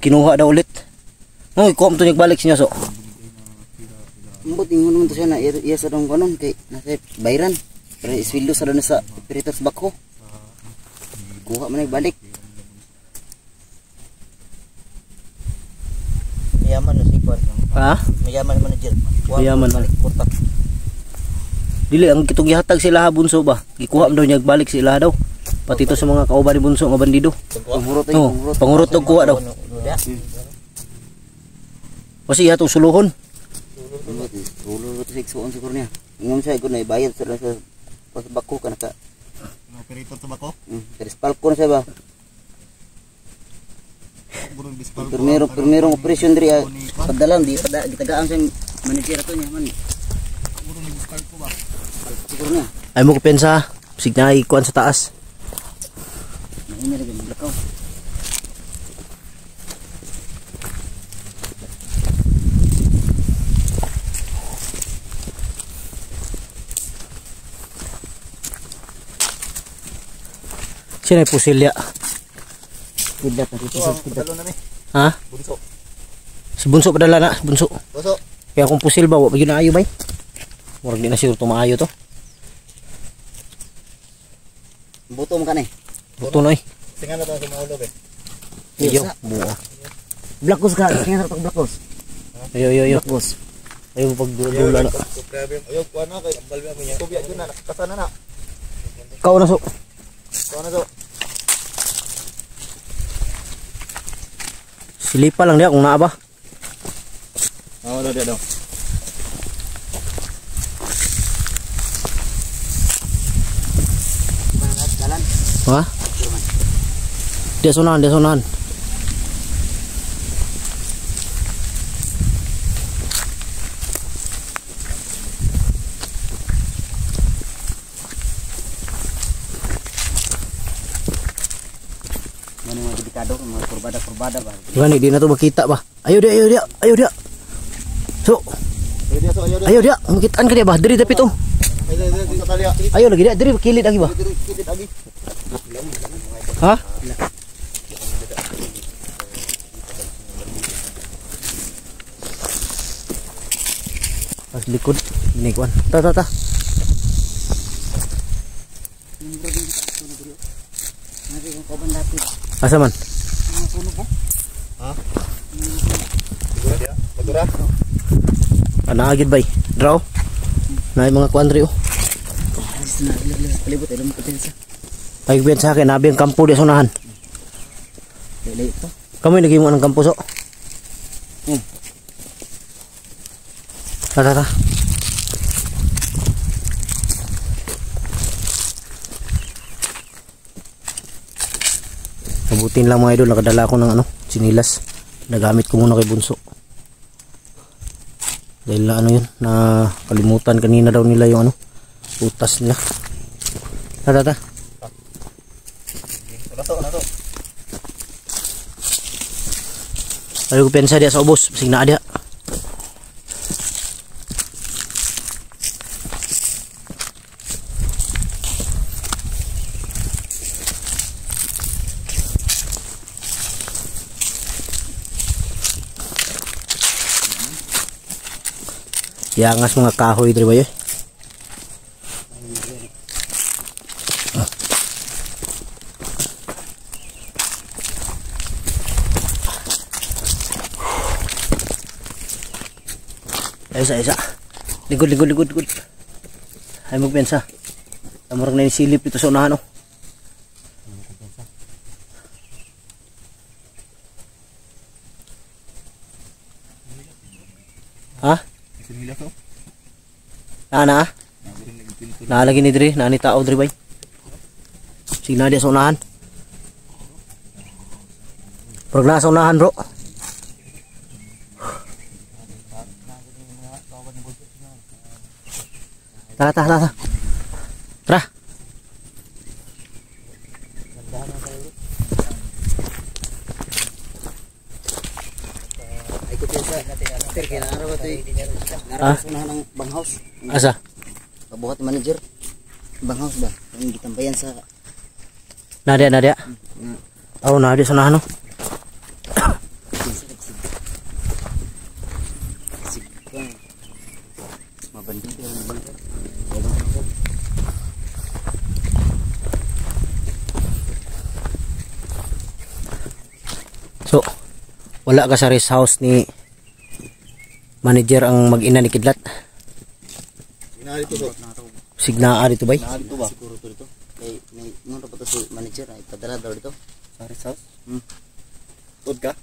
kinuha daw ulit. Ngoy, kuha mo to balik siya so. Ambot ingon naman to siya na iya sa dong kanon kay nasa bayran. Pero isweldo sa doon sa operators bako. Kuha man balik. Mayaman na si Kwan. Ha? Mayaman manager. Mayaman. Balik kurta. Dili ang kitong gihatag sila ha bunso ba. Gikuha mo daw niya balik sila daw. Pati to sa mga kauban ni bunso nga bandido. Pangurot ay Oh, pangurot daw kuha daw. Kasi ihatong suluhon. Tulo to siksuon siguro niya. Ingom siya ko na ibayad sa bako ka naka. Operator sa bako. Karispal ko na siya ba. Burong dispal. Primerong operasyon diri padalan di gitagaan sa manager ato niya man. Burong dispal ko ba. Siguro niya. Ay mo ko pensa. Signa ikuan sa taas. Nahin na rin blakaw. Sino ay pusilya? Kidat na dito sa kidat. Dalo na ni. Ha? Bunso. Si bunso padala na, bunso. Bunso. Kaya kung pusil ba, wag yun na ayo bay. Murag di na siguro tumaayo to. Buto mo ka ni. Buto na eh. Tingan na to sa maulog eh. Iyo, buo. Blackos ka, tingnan sa blackos. Ayo. Blackos. Ayo pagdula na. Ayaw kuha na kay balbi mo niya. Tubya yun na nakasana na. Kau na so. Kuha na to. Silipa lang dia kung naa ba. Oo, daw. Jalan. Ha? Dia sonahan. Mana mga delikado, mga kurbada ba. Gani di na to makita ba. Ayo dia. So, ayo dia, makitaan ka dia ba? Diri dapit oh. Sa talya. Ayo lagi dia, diri kilid lagi ba? Kidit lagi. Ha? Pas likod, ini kuan. Ta. Nanti kung kaban dati. Asa man? Sigura dia. Sigura. Anaagid bay. Draw. Naay mga kuan ri oh. Alis na, palibot ay lumang potensa. Ay ben sa akin, nabi ang kampo di sonahan. Lay ito. Kami lagi mo ng kampo so. Ta. Mabutin lang mga idol, nakadala ako ng sinilas. Nagamit ko muna kay bunso. Dahil ano yun, nakalimutan kanina daw nila yung utas nila. Ta. Wala to. Ayaw ko pensa dia sa ubos, pasig na dia. Yangas mga kahoy diri ba yun? Isa. Ligod. Ay magpensa. Amurang na silip ito sa unahan oh. Ha? Sinila to. Na. Nalagi ni diri, nani tao diri bay. Sina dia sa unahan. Pag nasa unahan bro. Tara. Tara. Ay ko sa sir kinahanglan ba to? Nara unahan ng banghouse. Asa? Pabuhat ni manager. Banghouse ba? Ang gitambayan sa Nadia. Oh, nadia sa unahan no. mabandido ang bangka. So, wala ka sa rest house ni manager ang mag-ina ni Kidlat. Inari to bro. Signaa dito bay. Inari to ba? Siguro to dito. Kay may nung pa to si manager ay padala daw dito. Sa rest house? Tuod ka?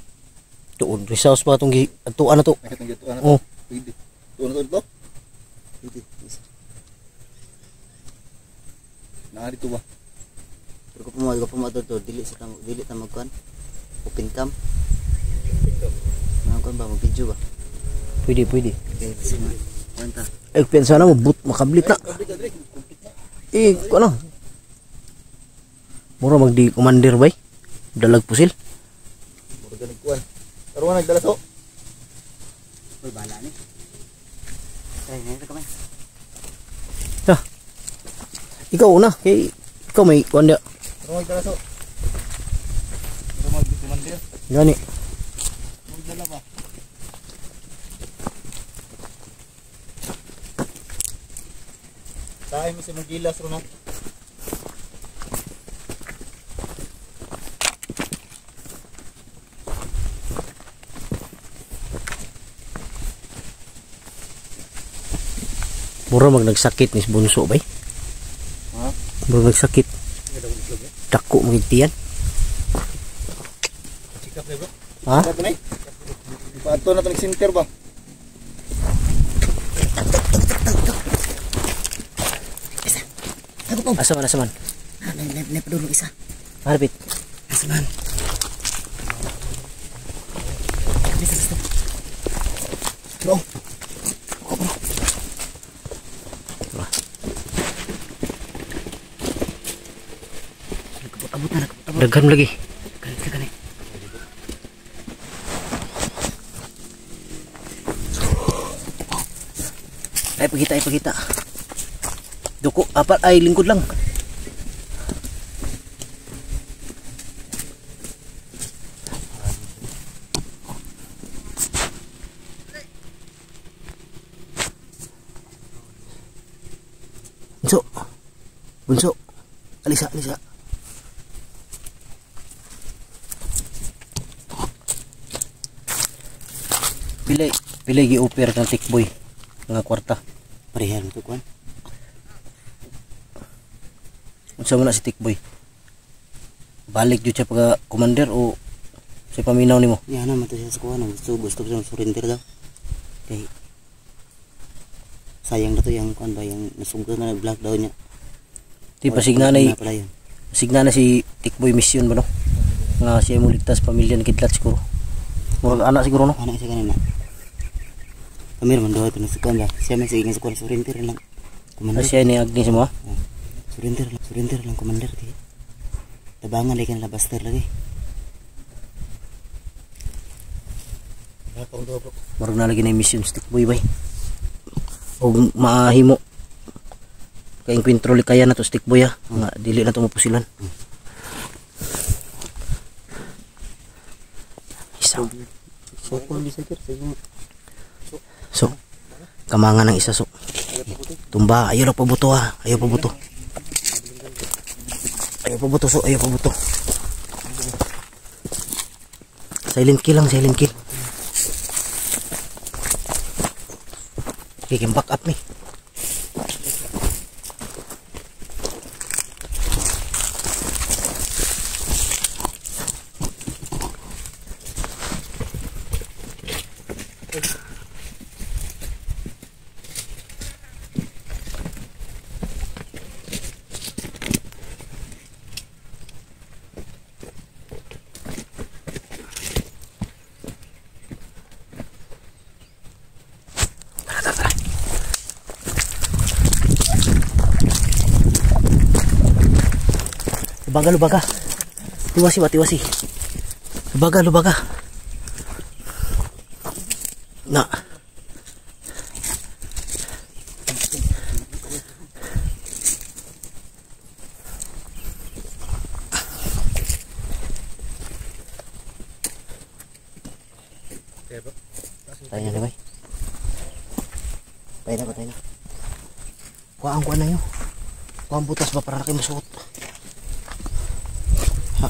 Tuon rest house pa tong atuan na to. Nakatang gito ano? Oh, Pwede. Tuod na to? Dito. Inari to ba? Pero ko pumato to dili ta magkuan. Open cam. Magkuan ba mo video ba? pwede. Okay, sige. Kwenta. Pensa na mo but makablit na. Ko ano? Mura magdi commander bay. Dalag pusil. Mura ganig kuan. Pero nga nagdala so. Uy, bala ni. Ay, nito kamay. Ikaw una kay ikaw may kuan dia. Pero nga nagdala so. Pero mag-commander. Gani. Magdala ba? Tayo mo si Magilas ro na. Mura mag nagsakit ni bunso bay. Ha? Mura nagsakit. Dako magigtiyan. Sikap na bro. Ha? Sikap na eh. Pato na to center ba? Asa man? Nay padulong isa. Harbit. Asaman. Bro. Daghan lagi. Kani. Ay pagita. Duko apat ay lingkod lang. Bunso. Alisa. Pilay gi-offer ng tikboy nga kwarta. Parehan to kuan. Unsa man na si tikboy? Balik jud siya pagka commander o si paminaw nimo? Yan naman to siya sa kuan. Gusto siya surrender daw. Kay sayang na to yung kuan ba yung nasugod na black daw niya. Di pasigna na si tikboy mission ba no? Nga siya mo ligtas pamilya ni Kidlat siguro. Murag anak siguro no? Anak siya kanina. Kamir man daw ito na sa kuan ba. Siya may sige sa kuan surrender lang. Commander. Siya ni Agnes mo ha? Surrender lang commander kay. Tabangan lagi kan labaster lagi. Murag na lagi na yung mission stick boy bay. O maahimo. Kaya encuentro kaya na to stick boy ha. Nga dili na to mapusilan. Isa. So, kamangan ng isa so. Tumba, ayaw pa buto ha. Ayaw pa buto so, ayaw pa buto. Silent kill lang, silent kill. Okay, back up nih. Lubaga. Tiwasi ba, tiwasi. Lubaga. Na. Patay na, bay. Patay na. Kuhaan na yun. Kuhaan butas ba para kayo masuot. Ha.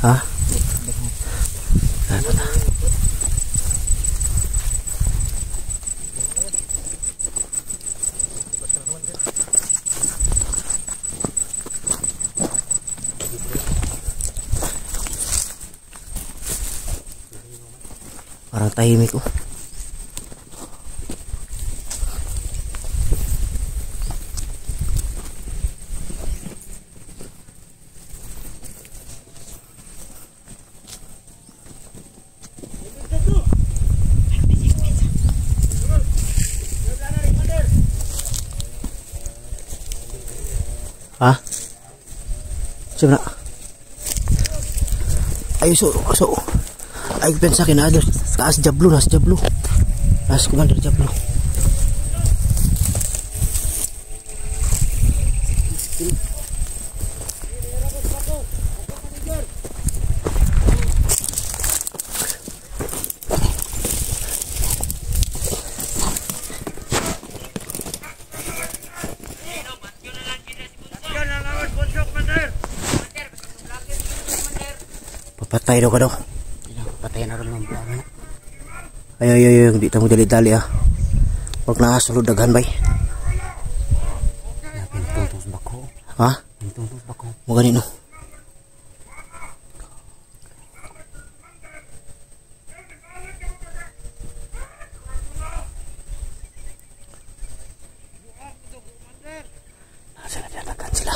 Ha? Parang tahimik ko. Ha? Siapa nak? Ayo so. Ayo pensa kina ada taas jablo. Taas commander jablo. Papatay daw ka daw. Patayin na rin ng buwan. Ayo, hindi tayo dali-dali ah. Huwag na sulod daghan bay. Pintong sa bako. Ha? Pintong sa bako. Mo ganito. Takkan sila.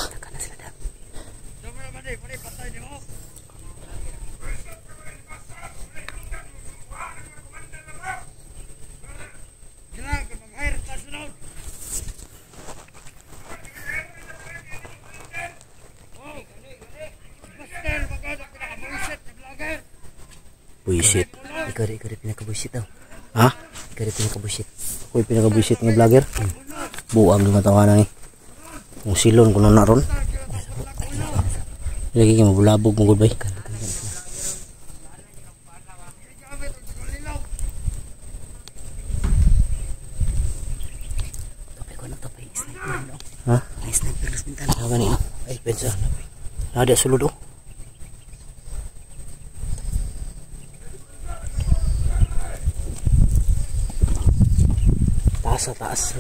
Buisit. Ikaw rin pinakabuisit daw. Ha? Ikaw rin pinakabuisit. Ako'y pinakabuisit nga vlogger. Buang yung matawanan eh. Kung silon kung naron. Lagi kayo mabulabog mo goodbye. Ha? Ay, sniper mas mintal. Ano ganito? Ay, pensa. Nada sulod oh. Taas.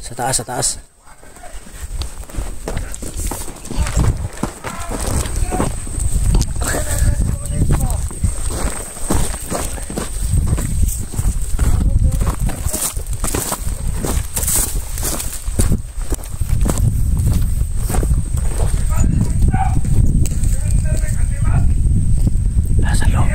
Sa taas. Nasa loob.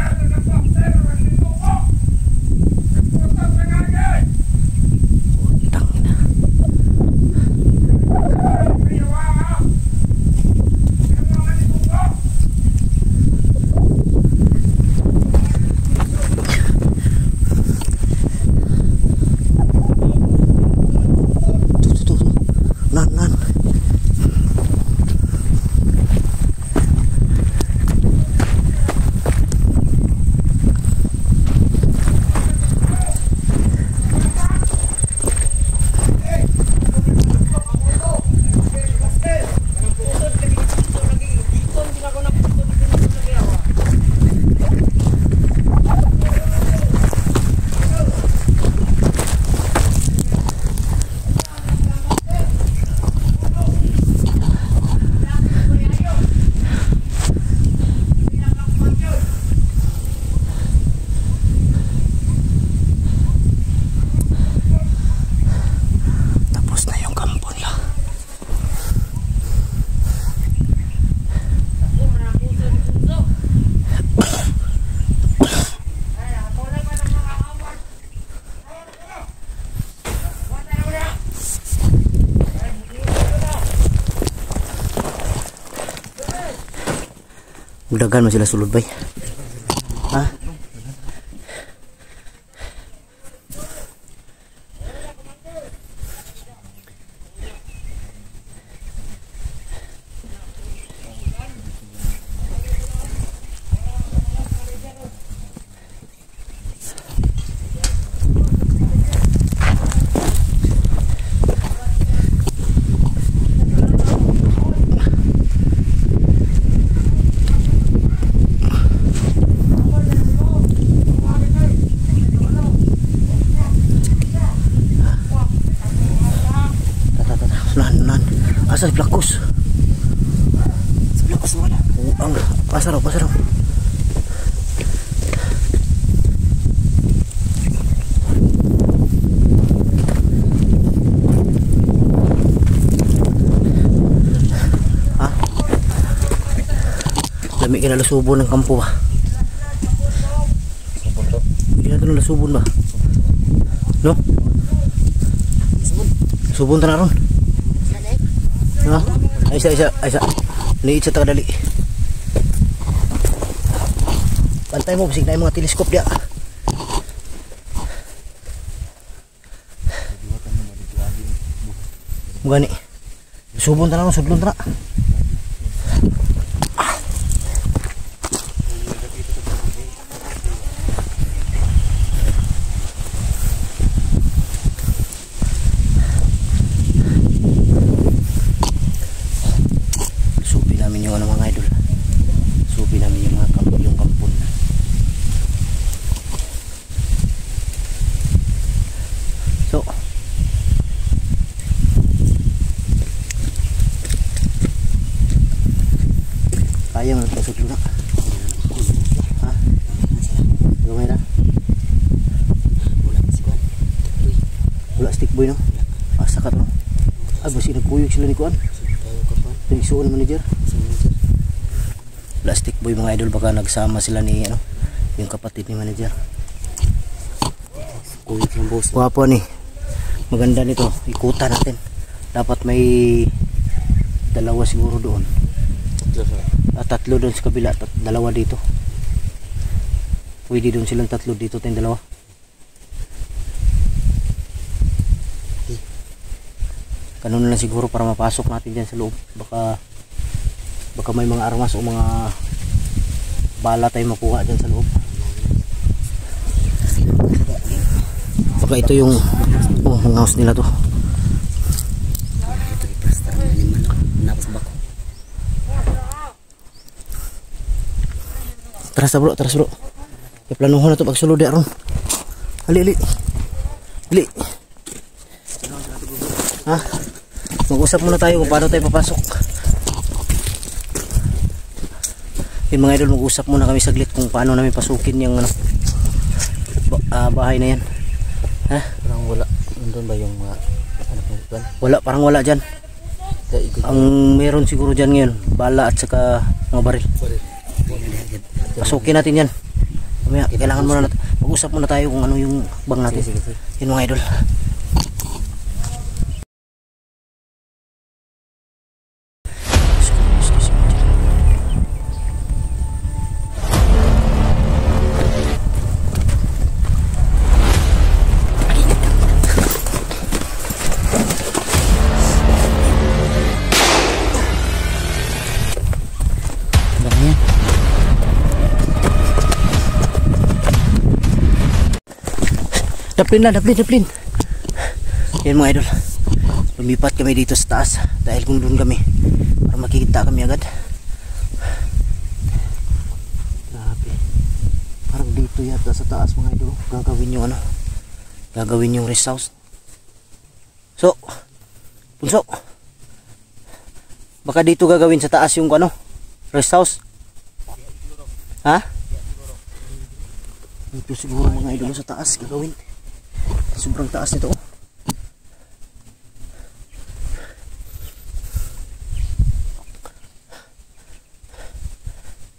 Mudagan man sila sulod bay. Ha? Asa si Blackus? Sa Blackus wala. Ang pasaraw. Ha? Lami kinalusubon ng kampo ba? Hindi natin nalusubon ba? No? Subon ta na ron. Ha? Isa. Niit sa tagadali. Pantay mo, bisig na yung mga teleskop dia. Mugani. Subon ta na, sudlon ta na. Kaya mo nagpasok na. Ha? Gamay na? Wala stick boy no? Asa ka to no? Ay basi nagkuyog sila ni Kuan. Pinigsuon ng manager. Wala stick boy mga idol, baka nagsama sila ni ano, yung kapatid ni manager. Kuyog ng boss. Wapo ni. Maganda nito, ikutan natin. Dapat may dalawa siguro doon. Tatlo doon sa kabila, dalawa dito. Pwede doon silang tatlo dito, tayong dalawa. Ganun na lang siguro para mapasok natin dyan sa loob. Baka may mga armas o mga bala tayo makuha dyan sa loob. Baka ito yung house nila to. Teras bro. Planuhan na ito pagsulod ya ron. Ali. Ha? Mag-usap muna tayo kung paano tayo papasok. Yung mga idol, mag-usap muna kami saglit kung paano namin pasukin yung ano, bahay na yan. Ha? Parang wala. Nandun ba yung mga wala, parang wala dyan. Ang meron siguro dyan ngayon, bala at saka mga baril. Pasukin natin yan. Kailangan muna natin, mag-usap muna tayo kung ano yung bang natin. Sige. Yun mga idol. Daplin. Yan mga idol. Lumipat kami dito sa taas dahil kung doon kami para makikita kami agad. Grabe. Parang dito yata sa taas mga idol. Gagawin yung rest house. So, Punso. Baka dito gagawin sa taas yung ano, rest house. Ha? Dito siguro mga idol sa taas gagawin. Sobrang taas nito.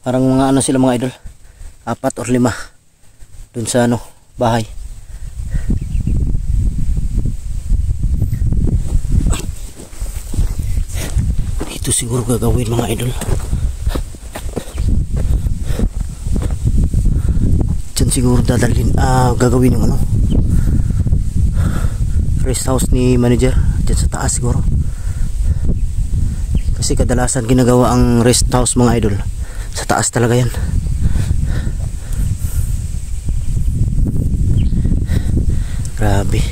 Parang mga ano sila mga idol, 4 or 5 dun sa ano, bahay. Ito siguro gagawin mga idol. siguro dadalhin, gagawin yung ano, rest house ni manager dyan sa taas siguro. Kasi kadalasan ginagawa ang rest house mga idol sa taas talaga yan. Grabe,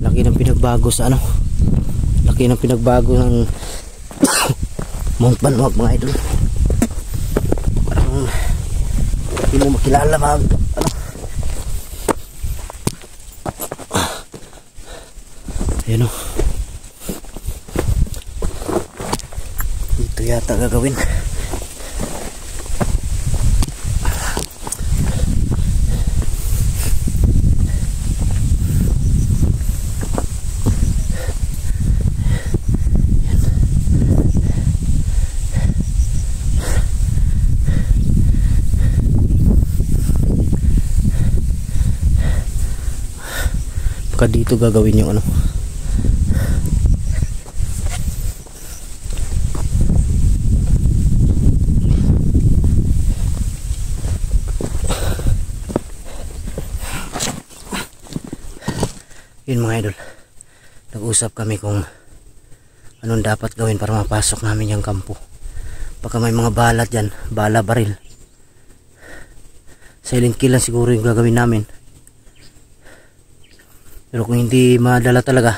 laki ng pinagbago sa ano, laki ng pinagbago ng Mount Banwag mga idol. Parang hindi mo makilala mga ano. Ayan o, dito yata gagawin. Baka dito gagawin yung ano, yun mga idol. Nag-usap kami kung anong dapat gawin para mapasok namin yung kampo. Baka may mga balat dyan, bala baril. Silent kill lang siguro yung gagawin namin. Pero kung hindi madala talaga,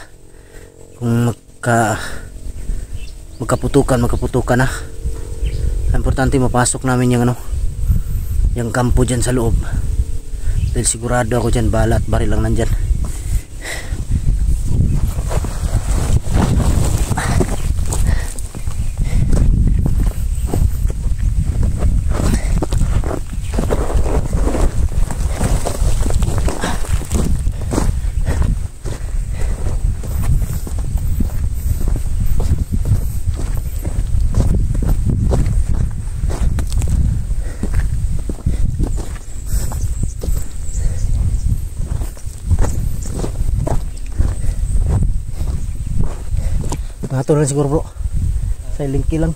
kung magkaputukan na. Importante mapasok namin yung ano, yung kampo dyan sa loob. Dahil sigurado ako dyan bala at baril lang nandyan. Nato lang siguro bro. Silent kill lang.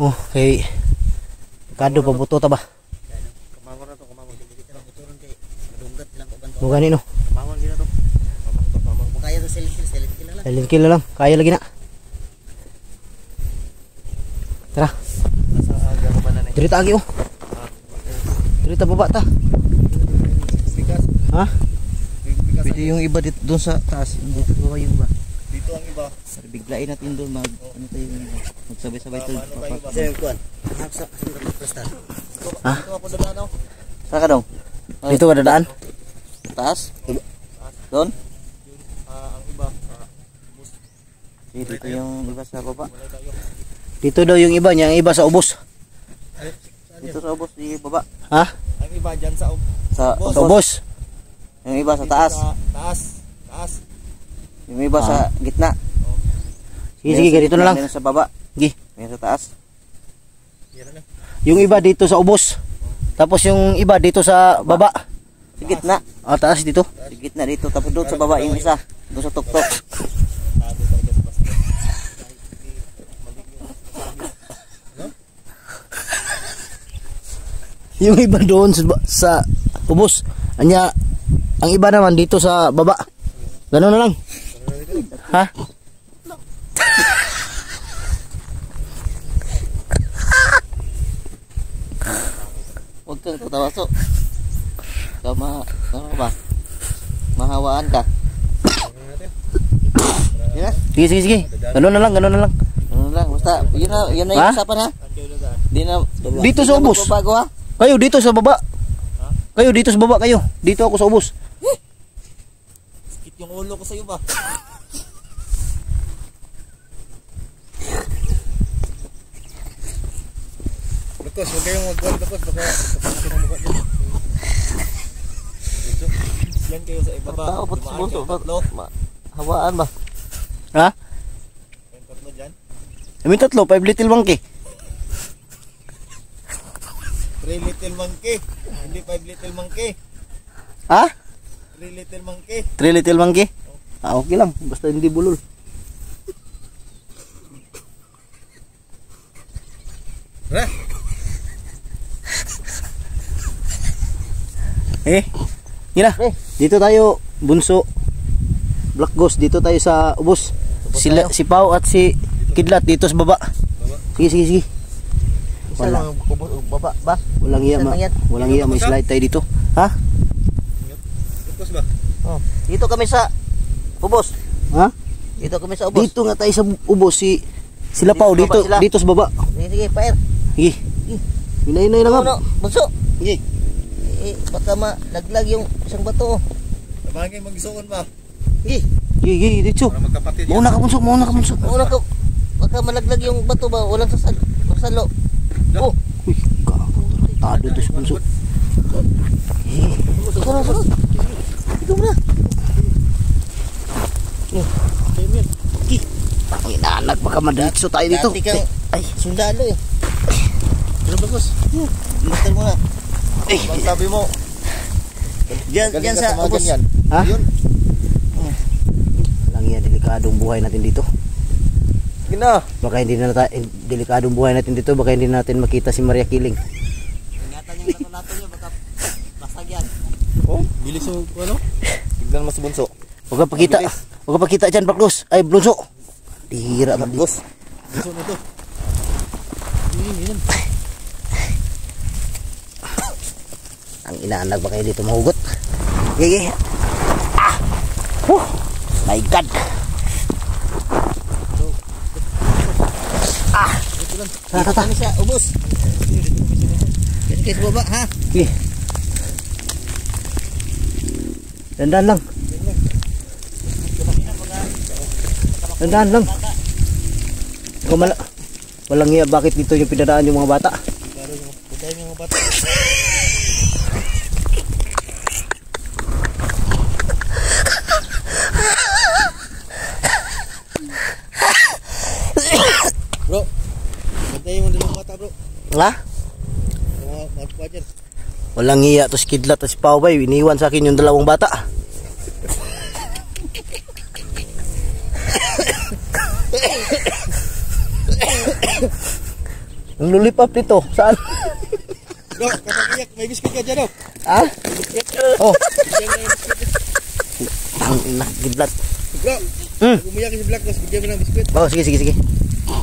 Oh, kay kado pabuto ta ba? Kamawar na to, kamawar. Buturon kay madunggat lang ko ban. Mo gani no. Kamawar gina to. Kamawar. Kaya to silent kill lang. Silent kill lang. Kaya lagi na. Tara. Nasa aga ko ba na ni? Dirita agi oh. Dirita baba ta. Bigas. Ha? Bigas. Pwede yung iba dito doon sa taas, dito ba yung iba? Dito ang iba. Biglain natin doon ano tayo magsabay-sabay tayo. Sir kuan. Sa presta. Ha? Dito ako dadaan ako. Saan ka daw? Dito ka dadaan? Taas? Doon? Ang iba. Dito yung iba sa baba. Dito daw yung iba niya, yung iba sa ubos. Dito sa ubos di baba. Ha? Ang iba dyan sa Sa Sa ubos. Yung iba sa taas. Taas. Yung iba sa gitna. Sige, sige, dito na lang. Meron sa baba. Sige. Meron sa taas. Yung iba dito sa ubos. Tapos yung iba dito sa baba. Sa gitna. Ah, taas dito. Sa gitna dito. Tapos doon sa baba yung isa. Doon sa tuktok. Yung iba doon sa ubos. Anya, ang iba naman dito sa baba. Ganun na lang. Ha? Huwag kang tatawaso. Tama ba? Mahawaan ka. Yun na. Sige, sige, sige. Ganun na lang, ganun na lang. Ano lang. Basta yun na yung Ha? usapan ha. Di na. Dito sa ubos. Bago ha. Kayo dito sa baba. Kayo dito sa baba kayo. Dito ako sa ubos. Sakit yung ulo ko sa iyo ba? Lukos, huwag kayong mag-call lukos. Baka kinamukha dyan. Yan kayo sa ibaba. Tao pa Dumaan buso. kayong tatlo. Hawaan ba? Ha? Kayong tatlo dyan. Kami tatlo, 5 little monkey. 3 little monkey. Hindi 5 little monkey. Ha? 3 little monkey. 3 little monkey? Ah, okay lang. Basta hindi bulol. Yun na. Dito tayo, Bunso. Black Ghost, dito tayo sa ubos. Si Pao at si Kidlat dito sa baba. Sige. Isa lang baba ba? Walang iya walang iya, may slide tayo dito. Ha? Tapos ba? Oh. Dito kami sa ubos. Ha? Dito kami sa ubos. Dito nga tayo sa ubos sila Pao Dito dito, sila. dito sa baba. Sige, pair. Sige. Hinay-hinay lang. Ano, bunso? Sige. Baka malaglag yung isang bato. Sabagay mag-isuon ba? Sige, dito. Para magkapatid yan. Mauna ka Bunso. Una ko, baka malaglag yung bato ba? Walang sasalo. Oh, Uy, gago. Tado to si Bunso. sunod. Ito na. Ang inaanak, baka madiritso tayo dito. Dati kang Ay, sundalo eh. Pero bagos. Master mo na. Ang sabi mo, Diyan galing ka sa sa mga ubos. ganyan. ha? Yun. Lang yan, delikadong buhay natin dito. Gina. Baka hindi na delikadong buhay natin dito, baka hindi natin makita si Maria Kiling. Ingatan yung lato-lato nyo, baka basag yan. Oh, bilis mo ano? Tignan mo sa bunso. Huwag ka pakita. Huwag ka pakita dyan, Baklos. Ay, Blonso. Dihira man dito. Bus. Bunso na to. Ang inaanak, baka hindi ito mahugot. Gigi. My God. Dito kami sa ubos. Yan kayo sa baba, ha? Sige. Dandan lang. Dandan lang. Walang iya, bakit dito yung pinadaan yung mga bata? Putahin yung mga bata. Bro. Bantayin mo dalawang bata, bro. Ha? Mga dyan. Walang iya, to si Kidlat at si Paubay. Iniwan sa akin yung dalawang bata. Ang lulipap dito. Saan? Bro, kapag iyak, may biscuit ka dyan, oh. Ha? Oh. Bigyan mo ng biscuit. Ang ina, Kidlat. Bro, pag umiyak si Black Ghost, bigyan mo ng biscuit. Oh, sige.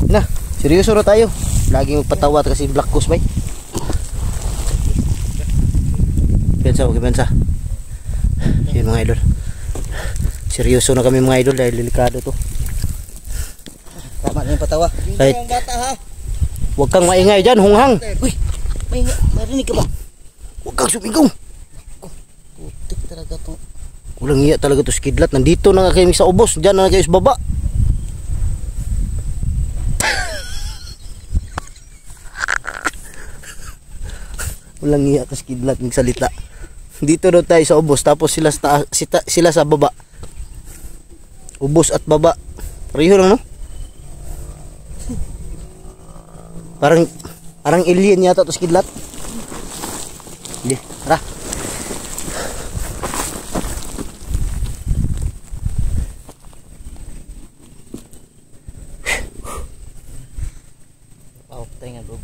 Na, seryoso na tayo. Laging magpatawa kasi Black Ghost bay. Pensa. Yun mga idol. Seryoso na kami mga idol dahil delikado to. Tama na yung patawa. Yung Right. dalawang bata, ha? Huwag kang maingay dyan, hunghang. Uy, marinig ka ba? Huwag kang sumigaw. Putik talaga to. Walang iya talaga to si Kidlat. Nandito na nga kayo sa ubos. Diyan na kayo sa baba. Walang iya to si Kidlat magsalita. Dito daw tayo sa ubos. Tapos sila sa baba. Ubos at baba. Pareho lang, no? Parang alien yata to si Kidlat. Hindi, tara. Tayo nga, bro.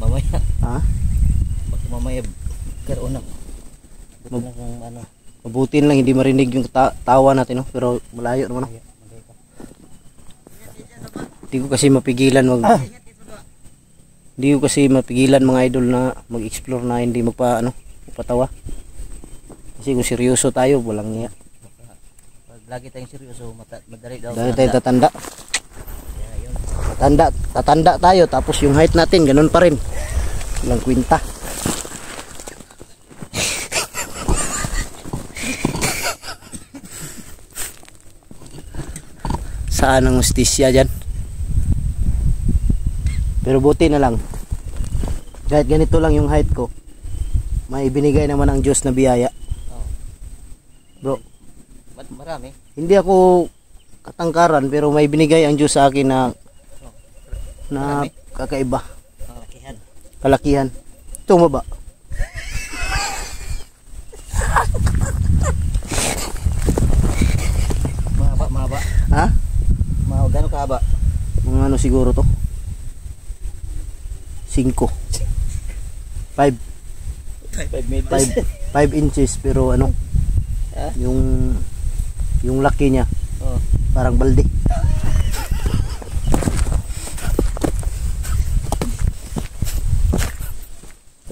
Mamaya. Ha? Mamaya. Karoon na. Ano. Mabutin lang hindi marinig yung tawa natin, no? Pero malayo naman, no? Hindi ko kasi mapigilan mga idol na mag-explore na hindi magpatawa. Kasi kung seryoso tayo, walang niya. Pag lagi tayong seryoso, madali daw. Dahil tayo tatanda. Tatanda tayo, tapos yung height natin, ganun pa rin. Walang kwinta. Saan ang hustisya dyan? Pero buti na lang. Kahit ganito lang yung height ko, may binigay naman ang Diyos na biyaya. Bro, Marami. hindi ako katangkaran pero may binigay ang Diyos sa akin na kakaiba. Malakihan. Kalakihan. Ito mo ba? Mahaba. Ha? Gano'ng kahaba? Mga ano siguro to? 5. 5. 5 meters. 5 inches pero ano? Ha? Yung laki niya. Oh. Parang balde.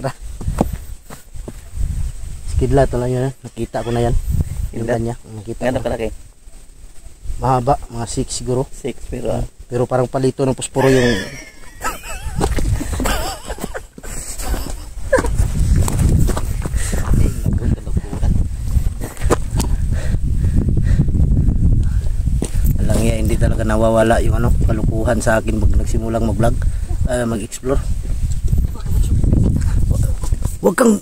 Tara. Skidlat na lang yan. Nakita ko na yan. Yung kanya. Nakita Gano'n ko. kalaki? Mahaba. Mga 6 siguro. 6 pero Pero parang palito ng posporo yung... Alang ya, hindi talaga nawawala yung ano, kalukuhan sa akin pag nagsimulang mag-vlog, mag-explore. Huwag kang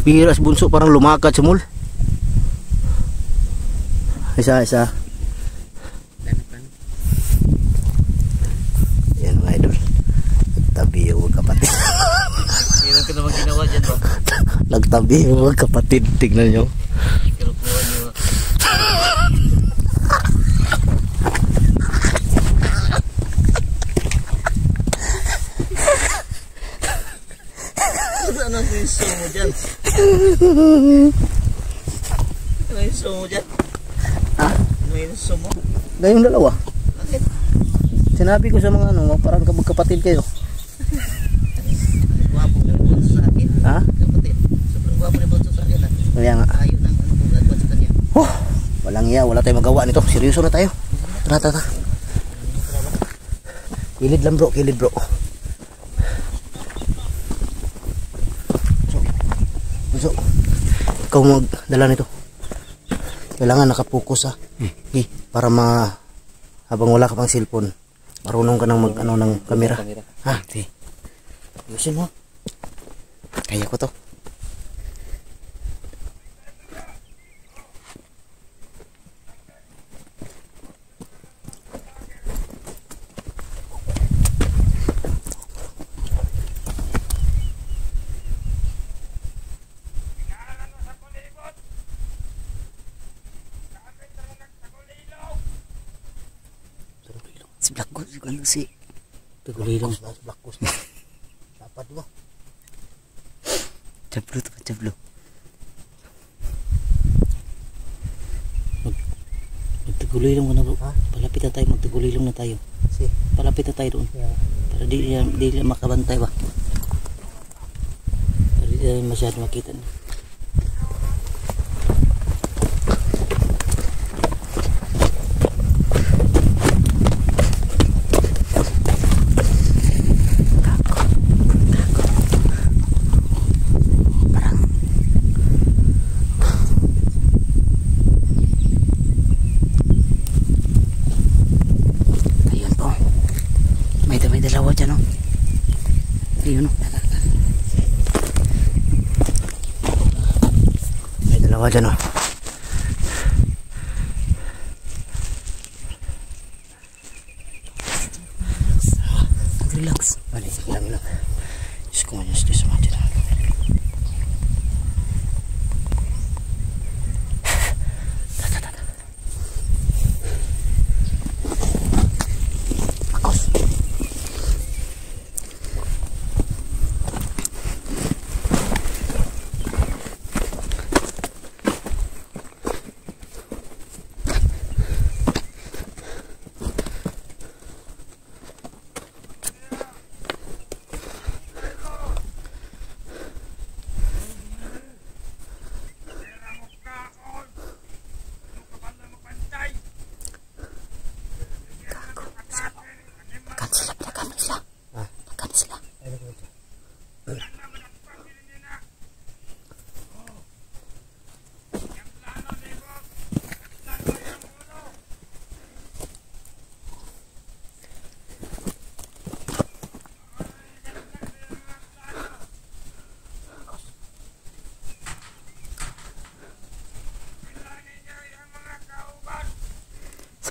bihiras bunso, parang lumakad sa mall. Isa. Yan mga idol. Nagtabi yung magkapatid. Meron ka naman ginawa dyan ba? Nagtabi yung magkapatid. Tignan nyo. Kinukuha nyo. Ano yung show mo dyan? Ano yung show mo dyan? Ha? Ano yung show mo? Gayong dalawa. Bakit? Sinabi ko sa mga ano, parang magkapatid kayo. Gwapo ng bunso sa akin. Ha? Kapatid. Sobrang gwapo ng bunso sa akin. Kaya nga. Ayaw ng ano bugat sa kanya. Walang iya, wala tayong magawa nito. Seryoso na tayo. Tara. Kilid lang bro, kilid bro. So, ikaw magdala nito. Kailangan nakapokus ha. Para habang wala ka pang cellphone, marunong ka nang mag-ano ng kamera. Ha? Ayusin mo. Kaya ko to. Si Black Ghost, si Tagulilong. Black Ghost. Dapat mo. Cablo. Magtagulilong ka na bro. Ha? Palapit na tayo, magtagulilong na tayo. Si. Palapit na tayo doon. Yeah. Para di nila makabantay ba. Para di nila masyado makita na. May dalawa dyan oh. Ayun oh. May dalawa dyan oh. Relax. Balik, lang. Diyos ko nga Diyos mo dyan.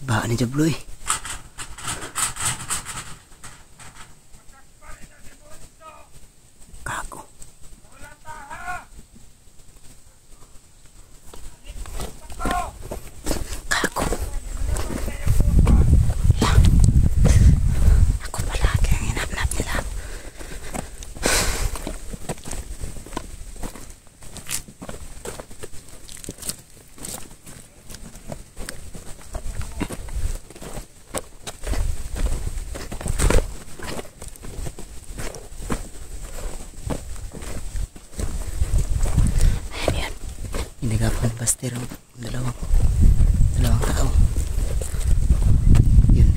Baan ni Jablo eh. Kago. Kago. Ako palagi ang hinap-nap nila. Nagapan Buster ang dalawang tao. Yun.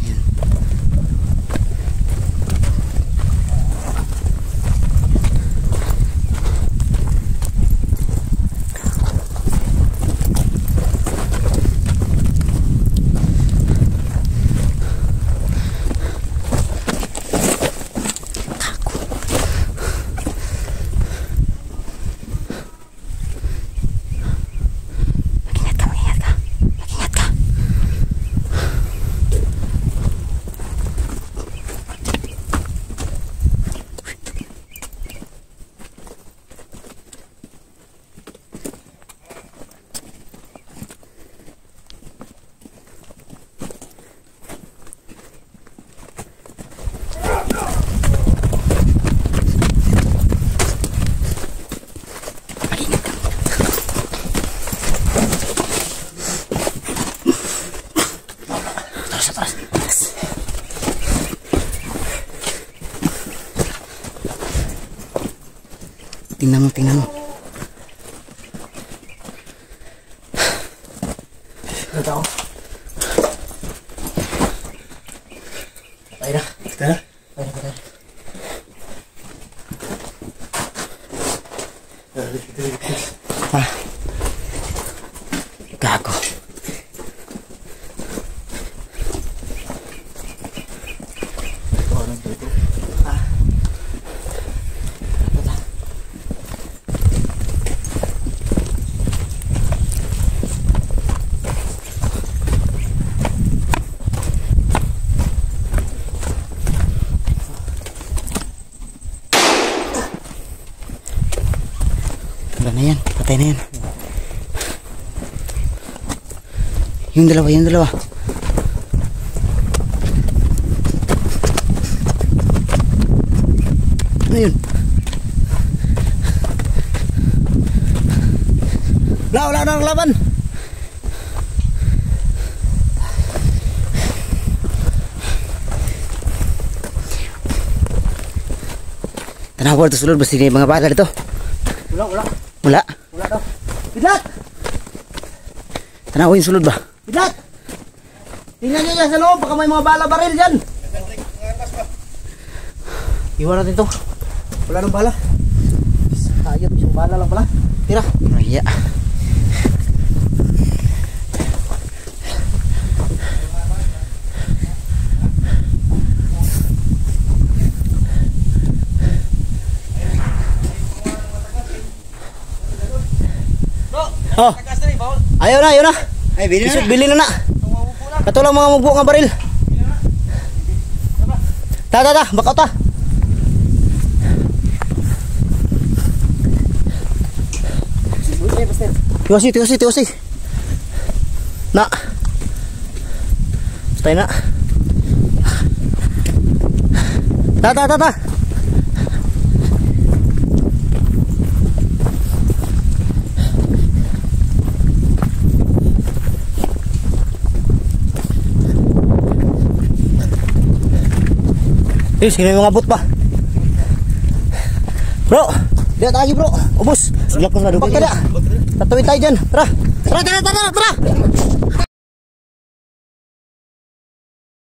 Tingnan mo. Ano tao? Patay na. Gago. Wala na yan, patay na yan. Yung dalawa. Ano yun? Wala na ang laban. Tanawal to sulod, basta yung mga bala dito. Wala. Daw. Bidlat! Tanawin sulod ba? Bidlat! Tingnan nyo yan sa loob, baka may mga bala baril dyan. Iwan natin to. Wala nang bala. Ayop, isang bala lang pala. Tira. Iya. Oh. Ayaw na. Ay, bili Isut, bili na. Katulang mga mugbo nga baril. Ta, bakaw ta. Tiwasi. Na. Stay na. Ta. Sino yung mga bot pa? Bro! Lihat lagi bro! Ubus! Siglap lang na doon. Tatuwid tayo dyan! Tara!